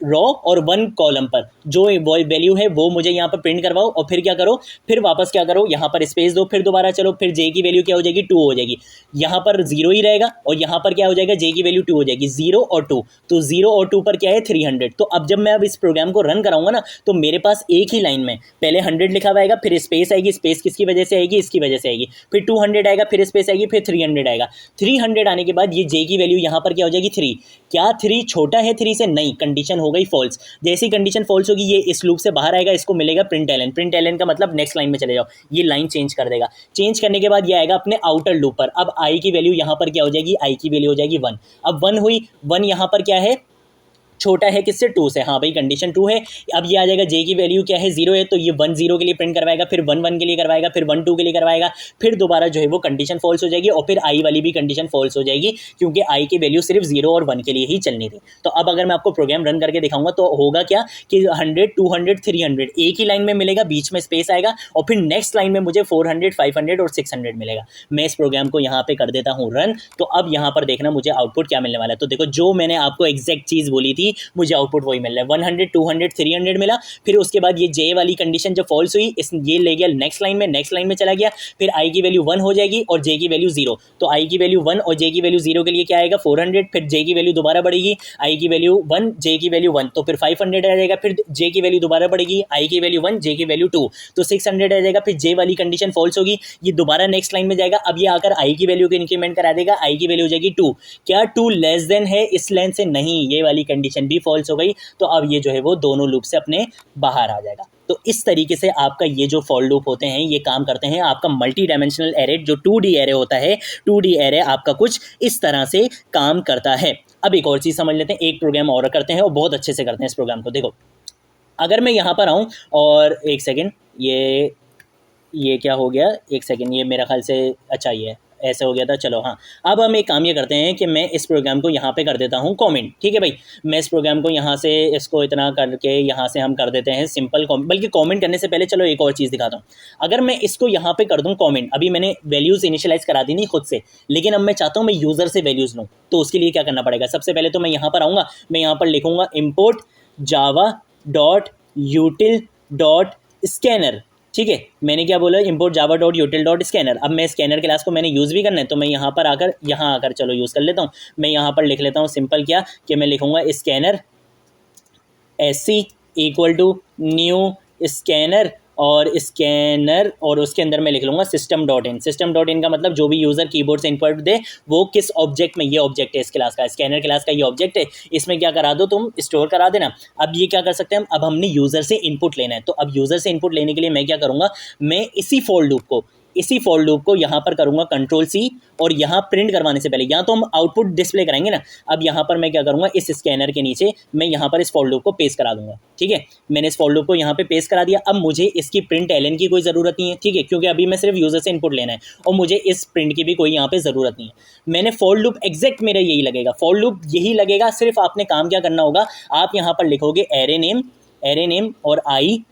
रो और 1 कॉलम पर जो वैल्यू है वो मुझे यहाँ पर प्रिंट करवाओ, और फिर क्या करो, फिर वापस क्या करो, यहाँ पर स्पेस दो, फिर दोबारा चलो, फिर जे की वैल्यू क्या हो जाएगी, 2 हो जाएगी। यहाँ पर 0 ही रहेगा और यहाँ पर क्या हो जाएगा, जे की वैल्यू 2 हो जाएगी, 0 और 2, तो 0 और 2 पर क्या है 300। तो अब जब मैं अब इस प्रोग्राम को रन कराऊंगा ना, तो मेरे पास एक ही लाइन में पहले 100 लिखा हुआ आएगा, फिर स्पेस आएगी, स्पेस किसकी वजह से आएगी, इसकी वजह से आएगी, फिर 200 आएगा, फिर स्पेस आएगी, फिर 300 आएगा। 300 आने के बाद ये जे की वैल्यू यहाँ पर क्या हो जाएगी 3। क्या 3 छोटा है 3 से, नहीं, कंडीशन हो गई फॉल्स। जैसी कंडीशन फॉल्स होगी ये इस लूप से बाहर आएगा, इसको मिलेगा प्रिंट एलन। प्रिंट एलन का मतलब नेक्स्ट लाइन में चले जाओ, ये लाइन चेंज कर देगा। चेंज करने के बाद ये आएगा अपने आउटर लूप पर। अब आई की वैल्यू यहाँ पर क्या हो जाएगी, आई की वैल्यू हो जाएगी 1। अब 1 हुई, 1 यहाँ पर क्या है, छोटा है किससे, 2 से, हाँ भाई कंडीशन 2 है। अब ये आ जाएगा जे की वैल्यू क्या है 0 है, तो ये 1 0 के लिए प्रिंट करवाएगा, फिर 1 1 के लिए करवाएगा, फिर 1 2 के लिए करवाएगा, फिर दोबारा जो है वो कंडीशन फॉल्स हो जाएगी, और फिर आई वाली भी कंडीशन फॉल्स हो जाएगी, क्योंकि आई की वैल्यू सिर्फ 0 और 1 के लिए ही चलनी थी। तो अब अगर मैं आपको प्रोग्राम रन करके दिखाऊंगा तो होगा क्या कि 100 200 300 एक ही लाइन में मिलेगा, बीच में स्पेस आएगा, और फिर नेक्स्ट लाइन में मुझे 400 500 और 600 मिलेगा। मैं इस प्रोग्राम को यहाँ पे कर देता हूँ रन। तो अब यहाँ पर देखना मुझे आउटपुट क्या मिलने वाला है। तो देखो जो मैंने आपको एग्जैक्ट चीज़ बोली थी, मुझे आउटपुट वही मिल रहा है, 100 200 300 मिला। फिर उसके बाद ये जे वाली कंडीशन जो फॉल्स हुई, इस ये ले गया नेक्स्ट लाइन में, नेक्स्ट लाइन में चला गया, फिर आई की वैल्यू 1 हो जाएगी और जे की वैल्यू 0। तो आई की वैल्यू 1 और जे की वैल्यू 0 के लिए क्या आएगा 400, फिर जे की वैल्यू दोबारा बढ़ेगी, आई की वैल्यू 1 जे की वैल्यू 1, तो फिर 500 आ जाएगा, फिर जे की वैल्यू दोबारा बढ़ेगी, आई की वैल्यू 1 जे की वैल्यू 2, तो 600 आ जाएगा। फिर जे वाली कंडीशन फॉल्स होगी, ये दोबारा नेक्स्ट लाइन में जाएगा। अब ये आकर आई की वैल्यू को इंक्रीमेंट करा देगा, आई की वैल्यू हो जाएगी 2। क्या 2 लेस देन है इस लाइन से, नहीं, ये वाली कंडीशन भी फॉल्स हो गई। तो अब ये जो है वो दोनों लूप से अपने बाहर आ जाएगा। तो इस तरीके से आपका ये जो फॉर लूप होते हैं ये काम करते हैं। आपका मल्टी डायमेंशनल एरे जो 2D एरे होता है, 2D एरे आपका कुछ इस तरह से काम करता है। अब एक और चीज़ समझ लेते हैं, एक प्रोग्राम और करते हैं और बहुत अच्छे से करते हैं इस प्रोग्राम को। देखो अगर मैं यहाँ पर आऊँ और एक सेकेंड, ये क्या हो गया, एक सेकेंड, ये मेरा ख्याल से अच्छा ये ऐसे हो गया था। चलो हाँ, अब हम एक काम ये करते हैं कि मैं इस प्रोग्राम को यहाँ पे कर देता हूँ कमेंट। ठीक है भाई, मैं इस प्रोग्राम को यहाँ से इसको इतना करके यहाँ से हम कर देते हैं सिंपल कमेंट। बल्कि कमेंट करने से पहले चलो एक और चीज़ दिखाता हूँ। अगर मैं इसको यहाँ पे कर दूँ कमेंट, अभी मैंने वैल्यूज़ इनिशियलाइज़ करा दी नहीं खुद से, लेकिन अब मैं चाहता हूँ मैं यूज़र से वैल्यूज़ लूँ। तो उसके लिए क्या करना पड़ेगा, सबसे पहले तो मैं यहाँ पर आऊँगा, मैं यहाँ पर लिखूँगा import java.util.scanner। ठीक है, मैंने क्या बोला, import java.util.scanner। अब मैं स्कैनर क्लास को मैंने यूज़ भी करना है, तो मैं यहाँ पर आकर यहाँ आकर चलो यूज़ कर लेता हूँ। मैं यहाँ पर लिख लेता हूँ सिंपल क्या कि मैं लिखूँगा scanner SC equal to new scanner और स्कैनर, और उसके अंदर मैं लिख लूँगा system dot in. System dot in का मतलब जो भी यूज़र कीबोर्ड से इनपुट दे वो किस ऑब्जेक्ट में, ये ऑब्जेक्ट है इस क्लास का, स्कैनर क्लास का ये ऑब्जेक्ट है, इसमें क्या करा दो तुम, स्टोर करा देना। अब ये क्या कर सकते हैं हम, अब हमने यूज़र से इनपुट लेना है। तो अब यूज़र से इनपुट लेने के लिए मैं क्या करूँगा, मैं इसी फॉर लूप को यहाँ पर करूँगा Ctrl+C, और यहाँ प्रिंट करवाने से पहले यहाँ तो हम आउटपुट डिस्प्ले कराएंगे ना, अब यहाँ पर मैं क्या करूँगा, इस स्कैनर के नीचे मैं यहाँ पर इस फॉर लूप को पेस्ट करा दूंगा। ठीक है, मैंने इस फॉर लूप को यहाँ पे पेस्ट करा दिया। अब मुझे इसकी प्रिंट एलन की कोई ज़रूरत नहीं है। ठीक है, क्योंकि अभी मैं सिर्फ यूज़र से इनपुट लेना है और मुझे इस प्रिंट की भी कोई यहाँ पे ज़रूरत नहीं है। मैंने फॉर लूप एग्जैक्ट मेरा यही लगेगा, फॉर लूप यही लगेगा। सिर्फ आपने काम क्या करना होगा, आप यहाँ पर लिखोगे एरे नेम और आई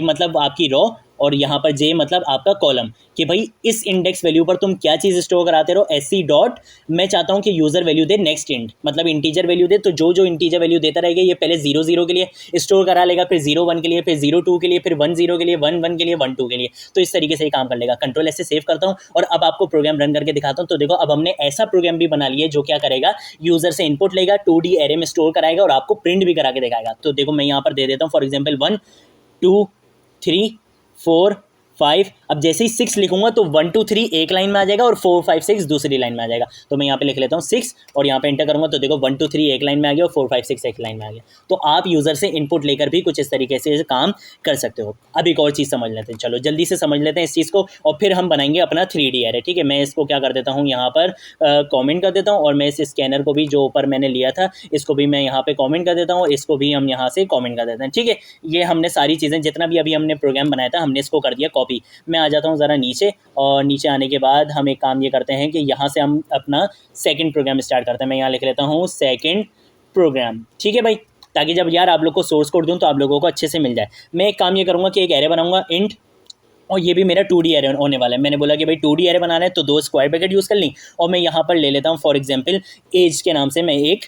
मतलब आपकी रॉ, और यहाँ पर जे मतलब आपका कॉलम, कि भाई इस इंडेक्स वैल्यू पर तुम क्या चीज़ स्टोर कराते रहो। SC डॉट, मैं चाहता हूँ कि यूज़र वैल्यू दे नेक्स्ट इंट, मतलब इंटीजर वैल्यू दे। तो जो इंटीजर वैल्यू देता रहेगा ये पहले 0 0 के लिए स्टोर करा लेगा, फिर 0 1 के लिए, फिर 0 2 के लिए, फिर 1 0 के लिए, 1 1 के लिए, 1 2 के लिए। तो इस तरीके से ही काम कर लेगा। Ctrl+S से सेव करता हूँ और अब आपको प्रोग्राम रन करके दिखाता हूँ। तो देखो अब हमने ऐसा प्रोग्राम भी बना लिया जो क्या करेगा, यूज़र से इनपुट लेगा, 2D एरे में स्टोर कराएगा और आपको प्रिंट भी करा के दिखाएगा। तो देखो मैं यहाँ पर दे देता हूँ फॉर एग्जाम्पल 1 2 3 4 5। अब जैसे ही 6 लिखूंगा तो 1 2 3 एक लाइन में आ जाएगा और 4 5 6 दूसरी लाइन में आ जाएगा। तो मैं यहाँ पे लिख लेता हूँ 6 और यहाँ पे एंटर करूंगा तो देखो 1 2 3 एक लाइन में आ गया और 4 5 6 एक लाइन में आ गया। तो आप यूज़र से इनपुट लेकर भी कुछ इस तरीके से काम कर सकते हो। अब एक और चीज़ समझ लेते हैं, चलो जल्दी से समझ लेते हैं इस चीज़ को और फिर हम बनाएंगे अपना 3D एरे। ठीक है, मैं इसको क्या कर देता हूँ, यहाँ पर कॉमेंट कर देता हूँ और मैं इस स्कैनर को भी जो ऊपर मैंने लिया था इसको भी मैं यहाँ पे कॉमेंट कर देता हूँ और इसको भी हम यहाँ से कॉमेंट कर देते हैं। ठीक है, ये हमने सारी चीज़ें जितना भी अभी हमने प्रोग्राम बनाया था हमने इसको कर दिया कॉपी। मैं आ जाता हूँ ज़रा नीचे और नीचे आने के बाद हम एक काम ये करते हैं कि यहाँ से हम अपना सेकंड प्रोग्राम स्टार्ट करते हैं। मैं यहाँ लिख लेता हूँ सेकंड प्रोग्राम। ठीक है भाई, ताकि जब यार आप लोग को सोर्स कोड दूँ तो आप लोगों को अच्छे से मिल जाए। मैं एक काम ये करूँगा कि एक एरे बनाऊँगा इंट और ये भी मेरा 2D एरे होने वाला है। मैंने बोला कि भाई 2D एरे बनाना है तो 2 स्क्वायर ब्रैकेट यूज़ कर ली, और मैं यहाँ पर ले लेता हूँ फॉर एग्जांपल एज के नाम से मैं एक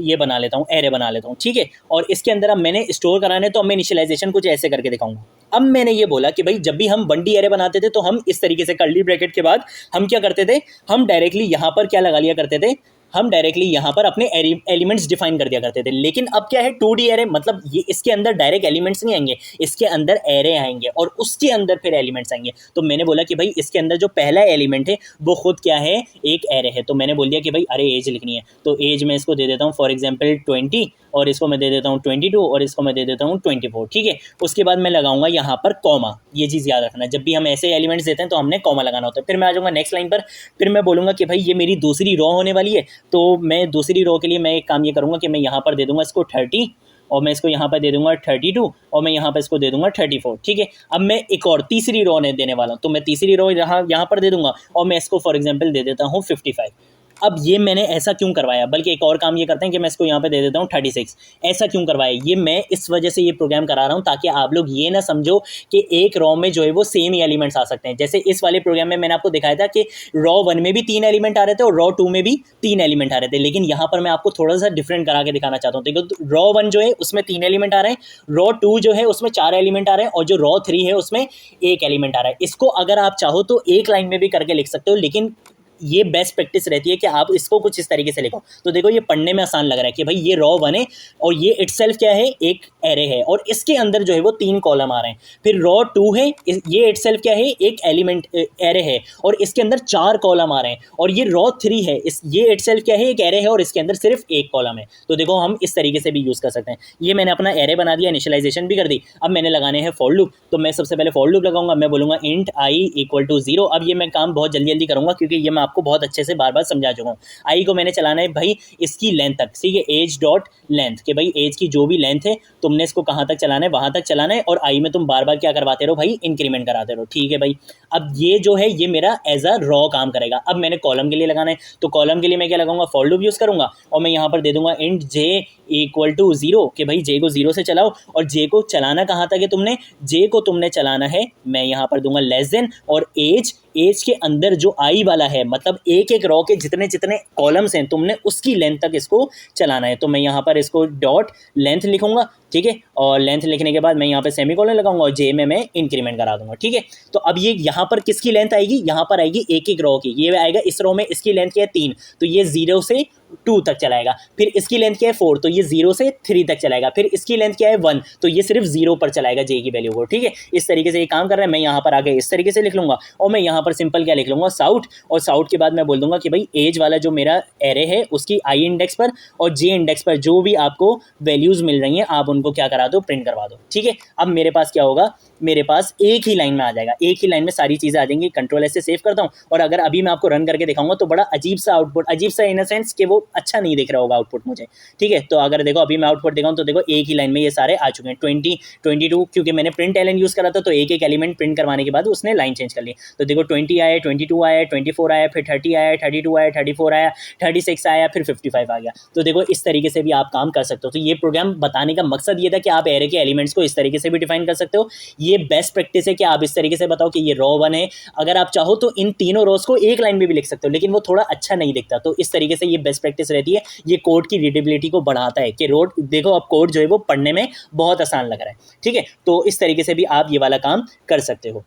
ये बना लेता हूँ, एरे बना लेता हूँ, ठीक है। और इसके अंदर अब मैंने स्टोर कराना है तो अब मैं इनिशियलाइजेशन कुछ ऐसे करके दिखाऊंगा। अब मैंने ये बोला कि भाई जब भी हम 1D एरे बनाते थे तो हम इस तरीके से कर्ली ब्रैकेट के बाद हम क्या करते थे, हम डायरेक्टली यहाँ पर क्या लगा लिया करते थे, हम डायरेक्टली यहाँ पर अपने एलिमेंट्स डिफाइन कर दिया करते थे। लेकिन अब क्या है 2D एरे, मतलब ये इसके अंदर डायरेक्ट एलिमेंट्स नहीं आएंगे, इसके अंदर एरे आएंगे और उसके अंदर फिर एलिमेंट्स आएंगे। तो मैंने बोला कि भाई इसके अंदर जो पहला एलिमेंट है वो खुद क्या है, एक एरे है। तो मैंने बोल दिया कि भाई अरे एज लिखनी है, तो एज मैं इसको दे देता हूँ फॉर एग्जाम्पल 20, और इसको मैं दे देता हूँ 22, और इसको मैं दे देता हूँ 24, ठीक है। उसके बाद मैं लगाऊंगा यहाँ पर कॉमा। ये चीज़ याद रखना, जब भी हम ऐसे एलिमेंट्स देते हैं तो हमने कॉमा लगाना होता है। फिर मैं आ जाऊँगा नेक्स्ट लाइन पर, फिर मैं बोलूँगा कि भाई ये मेरी दूसरी रो होने वाली है, तो मैं दूसरी रो के लिए मैं एक काम ये करूँगा कि मैं यहाँ पर दे दूँगा इसको 30, और मैं इसको यहाँ पर दे दूँगा 32, और मैं यहाँ पर इसको दे दूँगा 34, ठीक है। अब मैं एक और तीसरी रो ने देने वाला हूँ, तो मैं तीसरी रो यहाँ पर दे दूँगा, और मैं इसको फॉर एग्जाम्पल दे देता हूँ 55। अब ये मैंने ऐसा क्यों करवाया, बल्कि एक और काम ये करते हैं कि मैं इसको यहाँ पे दे देता हूँ 36। ऐसा क्यों करवाया, ये मैं इस वजह से ये प्रोग्राम करा रहा हूँ ताकि आप लोग ये ना समझो कि एक रॉ में जो है वो सेम ही एलिमेंट्स आ सकते हैं। जैसे इस वाले प्रोग्राम में मैंने आपको दिखाया था कि रॉ 1 में भी 3 एलिमेंट आ रहे थे और रॉ 2 में भी 3 एलिमेंट आ रहे थे, लेकिन यहाँ पर मैं आपको थोड़ा सा डिफरेंट करा के दिखाना चाहता हूँ। देखो रॉ 1 जो है उसमें 3 एलिमेंट आ रहे हैं, रॉ 2 जो है उसमें 4 एलिमेंट आ रहे हैं, और जो रॉ 3 है उसमें 1 एलिमेंट आ रहा है। इसको अगर आप चाहो तो एक लाइन में भी करके लिख सकते हो, लेकिन ये बेस्ट प्रैक्टिस रहती है कि आप इसको कुछ इस तरीके से लिखो। तो देखो ये पढ़ने में आसान लग रहा है कि भाई ये रॉ 1 है और ये इटसेल्फ क्या है, एक एरे है, और इसके अंदर जो है वो 3 कॉलम आ रहे हैं। फिर रॉ 2 है, ये इटसेल्फ क्या है, एक एलिमेंट एरे है और इसके अंदर 4 कॉलम आ रहे हैं। और ये रॉ 3 है, ये इटसेल्फ क्या है, एक एरे है और इसके अंदर सिर्फ एक कॉलम है। तो देखो हम इस तरीके से भी यूज़ कर सकते हैं। ये मैंने अपना एरे बना दिया, इनिशियलाइजेशन भी कर दी। अब मैंने लगाने हैं फॉर लूप, तो मैं सबसे पहले फॉर लूप लगाऊंगा। मैं बोलूँगा इंट आई इक्वल टू 0। अब ये मैं काम बहुत जल्दी जल्दी करूँगा क्योंकि ये मैं आपको बहुत अच्छे से बार समझा चुका हूँ। आई को मैंने चलाना है भाई इसकी लेंथ तक, ठीक है, एज डॉट लेंथ, कि भाई एज की जो भी लेंथ है तुमने इसको कहाँ तक चलाना है, वहां तक चलाना है, और आई में तुम बार बार क्या करवाते रहो भाई, इंक्रीमेंट कराते रहो, ठीक है भाई। अब ये जो है ये मेरा एज अ रॉ काम करेगा। अब मैंने कॉलम के लिए लगाना है, तो कॉलम के लिए मैं क्या लगाऊंगा, फॉर लूप यूज करूंगा, और मैं यहाँ पर दे दूंगा इंट जे इक्वल टू 0, कि भाई जे को 0 से चलाओ। और जे को चलाना कहाँ तक है तुमने, जे को तुमने चलाना है, मैं यहाँ पर दूंगा लेस देन, और एज के अंदर जो आई वाला है, मतलब एक एक रॉ के जितने जितने कॉलम्स हैं तुमने उसकी लेंथ तक इसको चलाना है। तो मैं यहाँ पर इसको डॉट लेंथ लिखूंगा, ठीक है, और लेंथ लिखने के बाद मैं यहाँ पे सेमीकोलन लगाऊंगा और जे में मैं इंक्रीमेंट करा दूंगा, ठीक है। तो अब ये यहाँ पर किसकी लेंथ आएगी, यहाँ पर आएगी एक एक रॉ की। ये आएगा इस रॉ में, इसकी लेंथ क्या है 3, तो ये 0 से 2 तक चलाएगा। फिर इसकी लेंथ क्या है 4, तो ये 0 से 3 तक चलाएगा। फिर इसकी लेंथ क्या है 1, तो ये सिर्फ 0 पर चलाएगा जे की वैल्यू को, ठीक है। इस तरीके से ये काम कर रहा है। मैं यहाँ पर आगे इस तरीके से लिख लूंगा, और मैं यहाँ पर सिंपल क्या लिख लूंगा, साउट, और साउट के बाद मैं बोल दूंगा कि भाई एज वाला जो मेरा एरे है उसकी आई इंडेक्स पर और जे इंडेक्स पर जो भी आपको वैल्यूज मिल रही हैं आप उनको क्या करा दो, प्रिंट करवा दो, ठीक है। अब मेरे पास क्या होगा, मेरे पास एक ही लाइन में आ जाएगा, एक ही लाइन में सारी चीजें आ जाएंगी। कंट्रोल एस से सेव करता हूँ, और अगर अभी मैं आपको रन करके दिखाऊंगा तो बड़ा अजीब सा आउटपुट, अजीब सा इन अ सेंस कि वो अच्छा नहीं दिख रहा होगा आउटपुट मुझे, ठीक है। तो अगर देखो अभी मैं आउटपुट दिखाऊँ तो देखो एक ही लाइन में ये सारे आ चुके हैं, 20 22, क्योंकि मैंने प्रिंट एलन यूज करा था तो एक एक एलिमेंट प्रिंट करवाने के बाद उसने लाइन चेंज कर ली। तो देखो 20 आया, 22 आया, 24 आया, फिर 30 आया, 32 आया, 34 आया, 36 आया, फिर 55 आ गया। तो देखो इस तरीके से भी आप काम कर सकते हो। तो ये प्रोग्राम बताने का मकसद ये था कि आप एरे के एलिमेंट्स को इस तरीके से भी डिफाइन कर सकते हो। ये बेस्ट प्रैक्टिस है कि आप इस तरीके से बताओ कि ये रॉ 1 है। अगर आप चाहो तो इन तीनों रोज को एक लाइन में भी लिख सकते हो, लेकिन वो थोड़ा अच्छा नहीं दिखता। तो इस तरीके से ये बेस्ट प्रैक्टिस रहती है। ये कोड की रीडेबिलिटी को बढ़ाता है कि रोड देखो अब कोड जो है वो पढ़ने में बहुत आसान लग रहा है, ठीक है। तो इस तरीके से भी आप ये वाला काम कर सकते हो।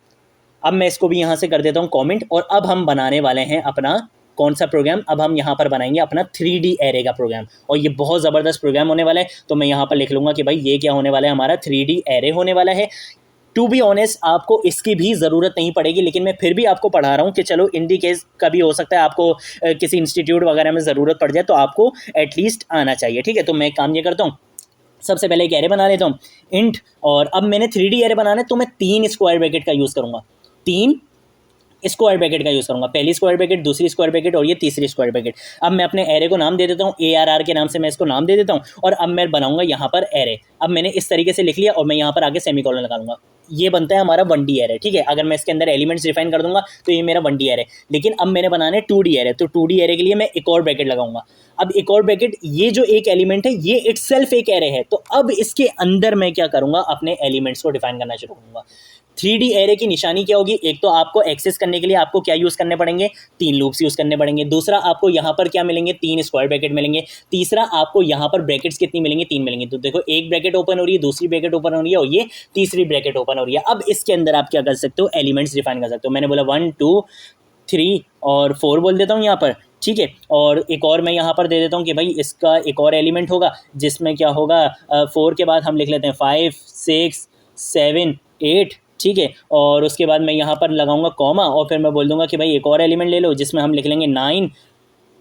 अब मैं इसको भी यहाँ से कर देता हूँ कमेंट, और अब हम बनाने वाले हैं अपना कौन सा प्रोग्राम, अब हम यहाँ पर बनाएंगे अपना 3D एरे का प्रोग्राम, और ये बहुत ज़बरदस्त प्रोग्राम होने वाला है। तो मैं यहाँ पर लिख लूँगा कि भाई ये क्या होने वाला है, हमारा 3D एरे होने वाला है। टू बी ऑनेस्ट आपको इसकी भी ज़रूरत नहीं पड़ेगी, लेकिन मैं फिर भी आपको पढ़ा रहा हूँ कि चलो इन दी केस कभी हो सकता है आपको किसी इंस्टीट्यूट वगैरह में ज़रूरत पड़ जाए तो आपको एटलीस्ट आना चाहिए, ठीक है। तो मैं काम ये करता हूँ, सबसे पहले एक एरे बना लेता हूँ इंट, और अब मैंने 3D एरे बनाना है तो मैं 3 स्क्वायर ब्रैकेट का यूज़ करूँगा, 3 स्क्वायर ब्रैकेट का यूज़ करूँगा। पहली स्क्वायर ब्रैकेट, दूसरी स्क्वायर ब्रैकेट और ये तीसरी स्क्वायर ब्रैकेट। अब मैं अपने एरे को नाम दे देता हूँ, ARR के नाम से मैं इसको नाम दे देता हूँ, और अब मैं बनाऊंगा यहाँ पर एरे। अब मैंने इस तरीके से लिख लिया और मैं यहाँ पर आगे सेमीकोलन लगा लूँगा। ये बनता है हमारा 1D एरे, ठीक है। अगर मैं इसके अंदर एलिमेंट्स डिफाइन कर दूंगा तो ये मेरा 1D एरे। लेकिन अब मैंने बनाने 2D एरे, तो 2D एरे के लिए मैं एक और ब्रैकेट लगाऊंगा। अब एक और ब्रैकेट, ये जो एक एलिमेंट है ये इटसेल्फ एक एरे है, तो अब इसके अंदर मैं क्या करूंगा, अपने एलिमेंट्स को डिफाइन करना शुरू करूंगा। 3D एरे की निशानी क्या होगी, एक तो आपको एक्सेस करने के लिए आपको क्या यूज़ करने पड़ेंगे, 3 लूप्स यूज़ करने पड़ेंगे। दूसरा आपको यहाँ पर क्या मिलेंगे, 3 स्क्वायर ब्रैकेट मिलेंगे। तीसरा आपको यहाँ पर ब्रैकेट्स कितनी मिलेंगी, 3 मिलेंगी। तो देखो एक ब्रैकेट ओपन हो रही है, दूसरी ब्रैकेट ओपन हो रही है और ये तीसरी ब्रैकेट ओपन हो रही है। अब इसके अंदर आप क्या कर सकते हो, एलिमेंट्स डिफाइन कर सकते हो। मैंने बोला 1 2 3 और 4 बोल देता हूँ यहाँ पर, ठीक है। और एक और मैं यहाँ पर दे देता हूँ कि भाई इसका एक और एलिमेंट होगा जिसमें क्या होगा, 4 के बाद हम लिख लेते हैं 5 6 7 8, ठीक है। और उसके बाद मैं यहाँ पर लगाऊंगा कॉमा और फिर मैं बोल दूंगा कि भाई एक और एलिमेंट ले लो जिसमें हम लिख लेंगे 9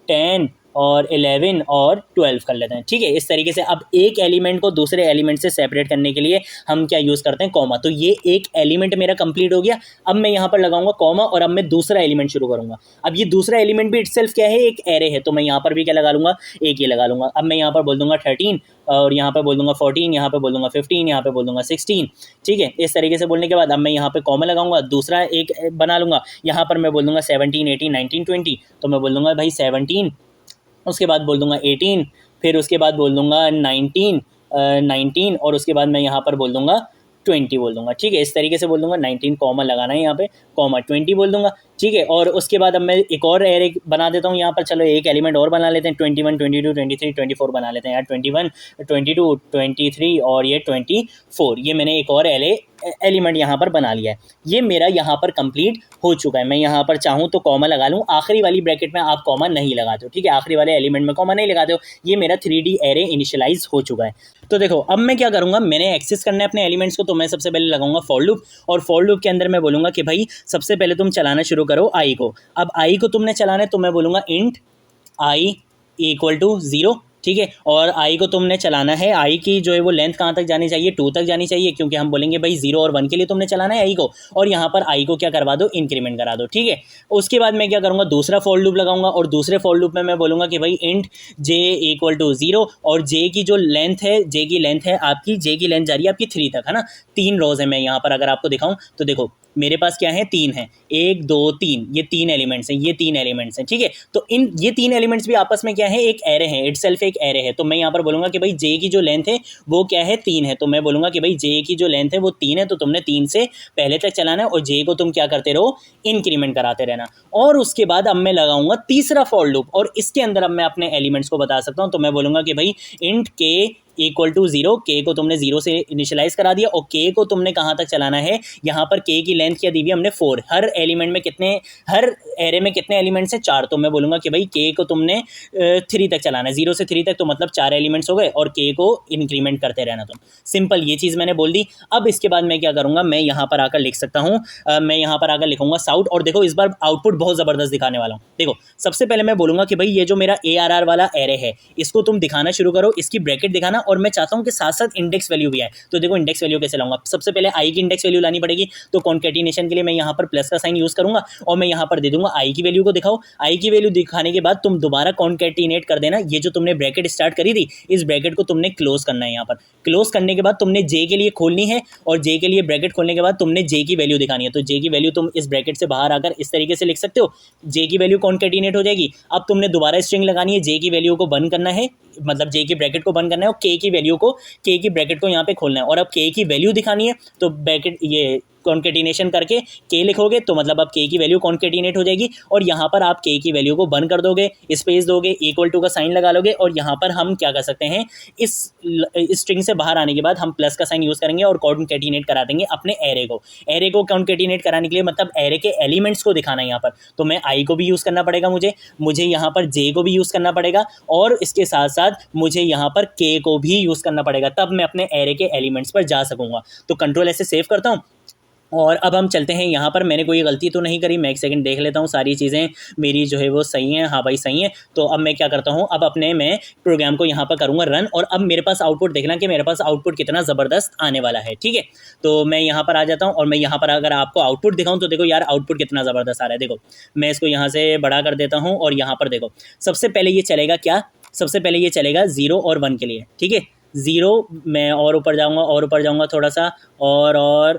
10 और 11 और 12 कर लेते हैं, ठीक है। इस तरीके से अब एक एलिमेंट को दूसरे एलिमेंट से सेपरेट करने के लिए हम क्या यूज़ करते हैं, कॉमा। तो ये एक एलिमेंट मेरा कंप्लीट हो गया। अब मैं यहाँ पर लगाऊंगा कॉमा और अब मैं दूसरा एलिमेंट शुरू करूँगा। अब ये दूसरा एलिमेंट भी इटसेल्फ क्या है, एक एरे है, तो मैं यहाँ पर भी क्या लगा लूँगा, एक ये लगा लूँगा। अब मैं यहाँ पर बोल दूँगा 13 और यहाँ पर बोल दूँगा 14, यहाँ पर बोल दूँगा 15, यहाँ पर बोल दूँगा 16, ठीक है। इस तरीके से बोलने के बाद अब मैं यहाँ पर कॉमा लगाऊंगा, दूसरा एक बना लूँगा। यहाँ पर मैं बोल दूँगा 17 18 19 20, तो मैं बोल दूँगा भाई 17, उसके बाद बोल दूंगा 18, फिर उसके बाद बोल दूंगा 19 और उसके बाद मैं यहाँ पर बोल दूंगा 20 बोल दूंगा, ठीक है। इस तरीके से बोल दूंगा 19 कॉमा लगाना है यहाँ पे, कॉमा 20 बोल दूंगा, ठीक है। और उसके बाद अब मैं एक और एरे बना देता हूँ यहाँ पर, चलो एक एलिमेंट और बना लेते हैं, 21 22 23 24 बना लेते हैं यार, 21 22 23 और ये 24, ये मैंने एक और एलिमेंट यहाँ पर बना लिया है। ये मेरा यहाँ पर कंप्लीट हो चुका है। मैं यहाँ पर चाहूँ तो कॉमा लगा लूँ, आखिरी वाली ब्रैकेट में आप कॉमा नहीं लगाते हो, ठीक है, आखिरी वाले एलिमेंट में कॉमा नहीं लगाते हो। ये मेरा 3D एरे इनिशियलाइज हो चुका है। तो देखो अब मैं क्या करूँगा, मैंने एक्सेस करना है अपने एलिमेंट्स को, तो मैं सबसे पहले लगाऊंगा फॉर लूप और फॉर लूप के अंदर मैं बोलूँगा कि भाई सबसे पहले तुम चलाना शुरू करो आई को। अब आई को तुमने चलाना है तो मैं बोलूँगा इंट आई इक्वल टू 0, ठीक है। और आई को तुमने चलाना है, आई की जो है वो लेंथ कहाँ तक जानी चाहिए, 2 तक जानी चाहिए, क्योंकि हम बोलेंगे भाई 0 और 1 के लिए तुमने चलाना है आई को। और यहाँ पर आई को क्या करवा दो, इंक्रीमेंट करा दो, ठीक है। उसके बाद मैं क्या करूँगा, दूसरा फॉर लूप लगाऊंगा और दूसरे फॉर लूप में मैं बोलूँगा कि भाई इंट जे इक्वल टू 0 और जे की जो लेंथ है, जे की लेंथ है आपकी, जे की लेंथ जा रही है आपकी 3 तक, है ना। 3 रोज है, मैं यहाँ पर अगर आपको दिखाऊँ तो देखो मेरे पास क्या है, 3 है, 1 2 3, ये 3 एलिमेंट्स हैं, ये 3 एलिमेंट्स हैं, ठीक है। तो इन ये 3 एलिमेंट्स भी आपस में क्या है, एक एरे है, इटसेल्फ एक एरे है। तो मैं यहाँ पर बोलूँगा कि भाई जे की जो लेंथ है वो क्या है, 3 है, तो मैं बोलूँगा कि भाई जे की जो लेंथ है वो 3 है, तो तुमने 3 से पहले तक चलाना है और जे को तुम क्या करते रहो, इंक्रीमेंट कराते रहना। और उसके बाद अब मैं लगाऊंगा तीसरा फॉर लूप और इसके अंदर अब मैं अपने एलिमेंट्स को बता सकता हूँ। तो मैं बोलूँगा कि भाई इंट के इक्वल टू 0, के को तुमने 0 से इनिशियलाइज करा दिया और के को तुमने कहाँ तक चलाना है, यहाँ पर के की लेंथ क्या दी हुई है हमने 4, हर एलिमेंट में कितने, हर एरे में कितने एलिमेंट्स हैं, 4, तो मैं बोलूँगा कि भाई के को तुमने 3 तक चलाना है, 0 से 3 तक, तो मतलब 4 एलिमेंट्स हो गए और के को इंक्रीमेंट करते रहना तुम, सिंपल ये चीज़ मैंने बोल दी। अब इसके बाद मैं क्या करूँगा, मैं यहाँ पर आकर लिख सकता हूँ, मैं यहाँ पर आकर लिखूँगा साउट और देखो इस बार आउटपुट बहुत ज़बरदस्त दिखाने वाला हूँ। देखो सबसे पहले मैं बोलूँगा कि भाई ये जो मेरा ARR वाला एरे है इसको तुम दिखाना शुरू करो, इसकी ब्रैकेट दिखाना, और मैं चाहता हूँ कि साथ साथ इंडेक्स वैल्यू भी आए। तो देखो इंडेक्स वैल्यू कैसे लाऊंगा, सबसे पहले आई की इंडेक्स वैल्यू लानी पड़ेगी, तो कॉन्केटिनेशन के लिए मैं यहाँ पर प्लस का साइन यूज करूंगा और मैं यहाँ पर दे दूंगा आई की वैल्यू को दिखाओ। आई की वैल्यू दिखाने के बाद तुम दोबारा कॉन्केटिनेट कर देना, ये जो तुमने ब्रैकेट स्टार्ट करी थी इस ब्रैकेट को तुमने क्लोज करना है। यहाँ पर क्लोज करने के बाद तुमने जे के लिए खोलनी है और जे के लिए ब्रैकेट खोलने के बाद तुमने जे की वैल्यू दिखानी है। तो जे की वैल्यू तुम इस ब्रैकेट से बाहर आकर इस तरीके से लिख सकते हो, जे की वैल्यू कॉन्केटिनेट हो जाएगी। अब तुमने दोबारा स्ट्रिंग लगानी है, जे की वैल्यू को बंद करना है, मतलब जे की ब्रैकेट को बंद करना है और के की वैल्यू को, के की ब्रैकेट को यहाँ पे खोलना है। और अब के की वैल्यू दिखानी है तो ब्रैकेट ये कॉन्केटिनेशन करके के लिखोगे तो मतलब अब के की वैल्यू कॉन्केटिनेट हो जाएगी और यहाँ पर आप के की वैल्यू को बंद कर दोगे, स्पेस दोगे, इक्वल टू का साइन लगा लोगे और यहाँ पर हम क्या कर सकते हैं, इस स्ट्रिंग से बाहर आने के बाद हम प्लस का साइन यूज़ करेंगे और कॉन्केटिनेट करा देंगे अपने एरे को। एरे को कॉन्केटिनेट कराने के लिए मतलब एरे के एलिमेंट्स को दिखाना है यहाँ पर, तो मैं आई को भी यूज़ करना पड़ेगा, मुझे यहाँ पर जे को भी यूज़ करना पड़ेगा और इसके साथ साथ मुझे यहाँ पर के को भी यूज़ करना पड़ेगा, तब मैं अपने एरे के एलिमेंट्स पर जा सकूँगा। तो कंट्रोल ऐसे सेव करता हूँ और अब हम चलते हैं यहाँ पर, मैंने कोई गलती तो नहीं करी, मैं एक सेकंड देख लेता हूँ सारी चीज़ें मेरी जो है वो सही हैं, हाँ भाई सही है। तो अब मैं क्या करता हूँ, अब अपने मैं प्रोग्राम को यहाँ पर करूँगा रन और अब मेरे पास आउटपुट देखना कि मेरे पास आउटपुट कितना ज़बरदस्त आने वाला है, ठीक है। तो मैं यहाँ पर आ जाता हूँ और मैं यहाँ पर अगर आपको आउटपुट दिखाऊँ तो देखो यार आउटपुट कितना ज़बरदस्त आ रहा है। देखो मैं इसको यहाँ से बड़ा कर देता हूँ और यहाँ पर देखो सबसे पहले ये चलेगा क्या, सबसे पहले ये चलेगा 0 और 1 के लिए, ठीक है। ज़ीरो, मैं और ऊपर जाऊँगा थोड़ा सा, और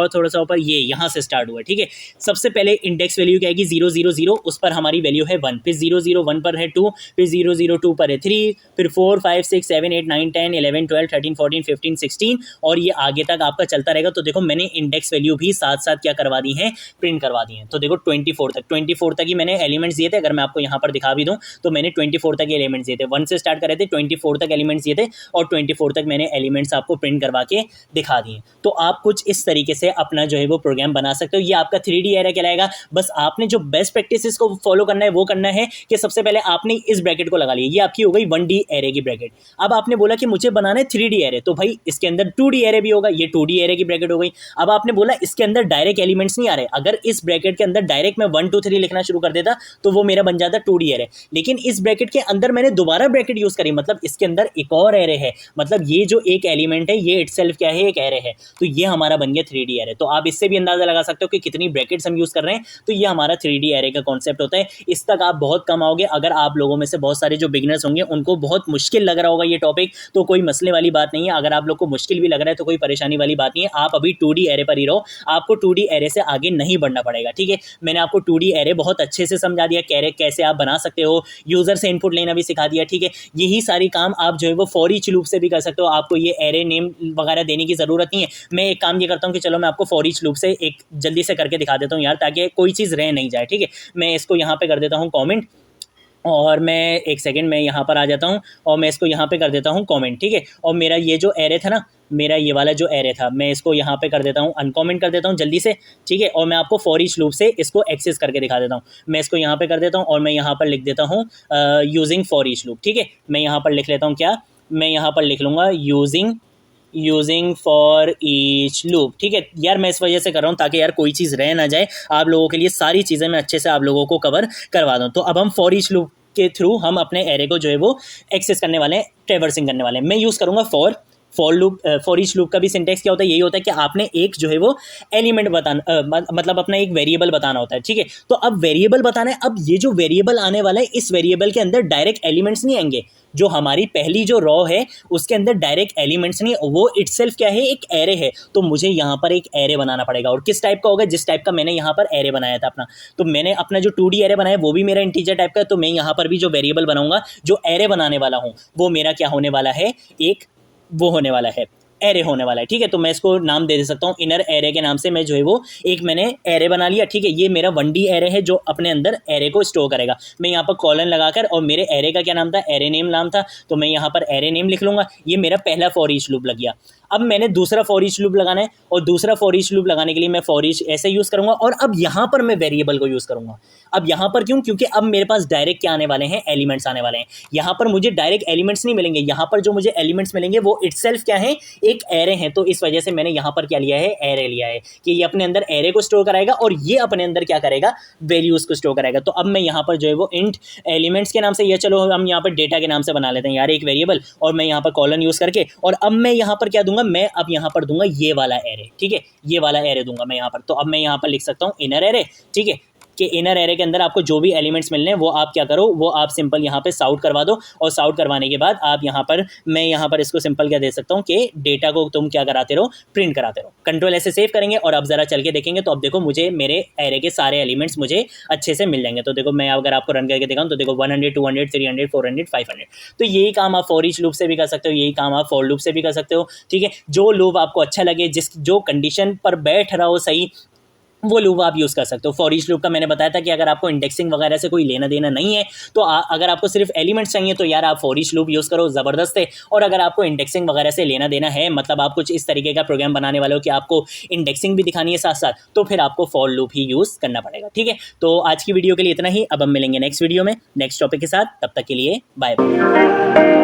थोड़ा सा ऊपर, ये यहाँ से स्टार्ट हुआ है, ठीक है। सबसे पहले इंडेक्स वैल्यू क्या आएगी, 0 0 0, उस पर हमारी वैल्यू है 1, फिर 0 0 1 पर है 2, फिर 0 0 2 पर है 3, फिर 4 5 6 7 8 9 10 11 12 13 14 15 16, और ये आगे तक आपका चलता रहेगा। तो देखो मैंने इंडेक्स वैल्यू भी साथ साथ क्या करवा दी है, प्रिंट करवा दी है। तो देखो 24 तक ही मैंने एलिमेंट्स दिए थे। अगर मैं आपको यहाँ पर दिखा भी दूँ तो मैंने 24 तक एलिमेंट्स दिए थे, 1 से स्टार्ट करे थे, 24 तक एलिमेंट्स दिए थे, और 24 तक मैंने एलिमेंट्स आपको प्रिंट करवा के दिखा दिए। तो आप कुछ इस तरीके से अपना जो है वो प्रोग्राम बना सकते हो। ये आपका 3D एरे कहलाएगा। बस आपने जो बेस्ट प्रैक्टिसेस को फॉलो करना है वो करना है कि सबसे पहले आपने इस ब्रैकेट को लगा लिया, ये आपकी हो गई 1D एरे की ब्रैकेट। अब आपने बोला कि मुझे बनाना है 3D एरे, तो भाई इसके अंदर 2D एरे भी होगा, ये 2D एरे की ब्रैकेट हो गई। अब आपने बोला इसके अंदर डायरेक्ट एलिमेंट्स नहीं आ रहे, अगर इस ब्रैकेट के अंदर डायरेक्ट मैं 1 2 3 लिखना शुरू कर देता तो वो मेरा बन जाता 2D एरे। लेकिन इस ब्रैकेट के अंदर मैंने दोबारा ब्रैकेट यूज करी, मतलब इसके अंदर एक और एरे है, मतलब ये जो एक एलिमेंट है ये इटसेल्फ क्या है, एक एरे है। तो ये हमारा बन गया 3D एरे। तो आप इससे भी अंदाजा लगा सकते हो कि कितनी ब्रैकेट्स हम यूज कर रहे हैं। तो ये हमारा 3D एरे का कॉन्सेप्ट होता है। इस तक आप बहुत कम आओगे। अगर आप लोगों में से बहुत सारे जो बिगिनर्स होंगे उनको बहुत मुश्किल लग रहा होगा ये टॉपिक, तो कोई मसले वाली बात नहीं है। अगर आप लोग को मुश्किल भी लग रहा है तो कोई परेशानी वाली बात नहीं है। आप अभी 2D एरे पर ही रहो, आपको 2D एरे से आगे नहीं बढ़ना पड़ेगा, ठीक है। मैंने आपको 2D एरे बहुत अच्छे से समझा दिया, कैसे आप बना सकते हो, यूजर से इनपुट लेना भी सिखा दिया, ठीक है। यही सारी काम आप जो है वो फॉर ईच लूप से भी कर सकते हो। आपको ये एरे नेम वगैरह देने की जरूरत नहीं है। मैं एक काम ये करता हूँ कि चलो मैं आपको फॉर ईच लूप से एक जल्दी से करके दिखा देता हूँ यार, ताकि कोई चीज़ रह नहीं जाए, ठीक है। मैं इसको यहाँ पे कर देता हूँ कमेंट, और मैं एक सेकंड में यहाँ पर आ जाता हूँ और मैं इसको यहाँ पे कर देता हूँ कमेंट, ठीक है। और मेरा ये जो एरे था ना, मेरा ये वाला जो एरे था, मैं इसको यहाँ पे कर देता हूँ अनकमेंट कर देता हूँ जल्दी से, ठीक है। और मैं आपको फॉर ईच लूप से इसको एक्सेस करके दिखा देता हूँ। मैं इसको यहाँ पे कर देता हूँ और मैं यहाँ पर लिख देता हूँ यूजिंग फॉर ईच लूप, ठीक है। मैं यहाँ पर लिख लेता हूँ क्या, मैं यहाँ पर लिख लूँगा यूजिंग फॉर ईच लूप, ठीक है। यार मैं इस वजह से कर रहा हूँ ताकि यार कोई चीज़ रह ना जाए, आप लोगों के लिए सारी चीज़ें मैं अच्छे से आप लोगों को कवर करवा दूँ। तो अब हम फॉर ईच लूप के थ्रू हम अपने एरे को जो है वो एक्सेस करने वाले हैं, ट्रैवर्सिंग करने वाले हैं। मैं यूज़ करूँगा फॉर ईच लूप का भी सिंटेक्स क्या होता है, यही होता है कि आपने एक जो है वो एलिमेंट बताना मतलब अपना एक वेरिएबल बताना होता है, ठीक है। तो अब वेरिएबल बताना है, अब ये जो वेरिएबल आने वाला है इस वेरिएबल के अंदर डायरेक्ट एलिमेंट्स नहीं आएंगे। जो हमारी पहली जो रॉ है उसके अंदर डायरेक्ट एलिमेंट्स नहीं, वो इटसेल्फ क्या है, एक एरे है। तो मुझे यहाँ पर एक एरे बनाना पड़ेगा, और किस टाइप का होगा, जिस टाइप का मैंने यहाँ पर एरे बनाया था अपना। तो मैंने अपना जो 2D एरे बनाया वो भी मेरा इंटीजर टाइप का है, तो मैं यहाँ पर भी जो वेरिएबल बनाऊंगा, जो एरे बनाने वाला हूँ, वो मेरा क्या होने वाला है, एक वो होने वाला है, एरे होने वाला है, ठीक है। तो मैं इसको नाम दे सकता हूँ इनर एरे के नाम से। मैं जो है वो एक मैंने एरे बना लिया, ठीक है। ये मेरा 1D एरे है जो अपने अंदर एरे को स्टोर करेगा। मैं यहाँ पर कॉलन लगाकर, और मेरे एरे का क्या नाम था, एरे नेम नाम था, तो मैं यहाँ पर एरे नेम लिख लूँगा। ये मेरा पहला फॉर ईच लूप लग गया। अब मैंने दूसरा फॉर ईच लूप लगाना है, और दूसरा फॉर ईच लूप लगाने के लिए मैं फॉर ईच ऐसे यूज़ करूँगा, और अब यहाँ पर मैं वेरिएबल को यूज़ करूँगा। अब यहाँ पर क्यों, क्योंकि अब मेरे पास डायरेक्ट क्या आने वाले हैं, एलिमेंट्स आने वाले हैं। यहाँ पर मुझे डायरेक्ट एलिमेंट्स नहीं मिलेंगे, यहाँ पर जो मुझे एलिमेंट्स मिलेंगे वो इटसेल्फ क्या है, एक एरे है। तो इस वजह से मैंने यहाँ पर क्या लिया है, एरे लिया है, कि ये अपने अंदर एरे को स्टोर कराएगा और ये अपने अंदर क्या करेगा, वैल्यूज को स्टोर कराएगा। तो अब मैं यहाँ पर जो है वो इंट एलिमेंट्स के नाम से, ये चलो हम यहाँ पर डेटा के नाम से बना लेते हैं यार एक वेरिएबल, और मैं यहाँ पर कॉलन यूज करके, और अब मैं यहाँ पर क्या दूंगा, मैं अब यहाँ पर दूंगा ये वाला एरे, ठीक है। ये वाला एरे दूंगा मैं यहाँ पर। तो अब मैं यहाँ पर लिख सकता हूँ इनर एरे, ठीक है, कि इनर एरे के अंदर आपको जो भी एलिमेंट्स मिलने हैं वो आप क्या करो, वो आप सिंपल यहाँ पे साउट करवा दो, और साउट करवाने के बाद आप यहाँ पर, मैं यहाँ पर इसको सिंपल क्या दे सकता हूँ कि डेटा को तुम क्या कराते रहो, प्रिंट कराते रहो। कंट्रोल ऐसे सेव करेंगे और अब जरा चल के देखेंगे, तो अब देखो मुझे मेरे एरे के सारे एलिमेंट्स मुझे अच्छे से मिल जाएंगे। तो देखो मैं अगर आपको रन करके दिखाऊँ तो देखो 100 200 300 400 500। तो यही काम आप फॉर ईच लूप से भी कर सकते हो, यही काम आप फॉर लूप से भी कर सकते हो, ठीक है। जो लूप आपको अच्छा लगे, जो कंडीशन पर बैठ रहा हो सही, वो लूप आप यूज़ कर सकते हो। फॉर ईच लूप का मैंने बताया था कि अगर आपको इंडेक्सिंग वगैरह से कोई लेना देना नहीं है, तो अगर आपको सिर्फ एलिमेंट्स चाहिए तो यार आप फॉर ईच लूप यूज़ करो, ज़बरदस्त है। और अगर आपको इंडेक्सिंग वगैरह से लेना देना है, मतलब आप कुछ इस तरीके का प्रोग्राम बनाने वाले हो कि आपको इंडेक्सिंग भी दिखानी है साथ साथ, तो फिर आपको फॉर लूप ही यूज़ करना पड़ेगा, ठीक है। तो आज की वीडियो के लिए इतना ही। अब हम मिलेंगे नेक्स्ट वीडियो में नेक्स्ट टॉपिक के साथ, तब तक के लिए बाय बाय।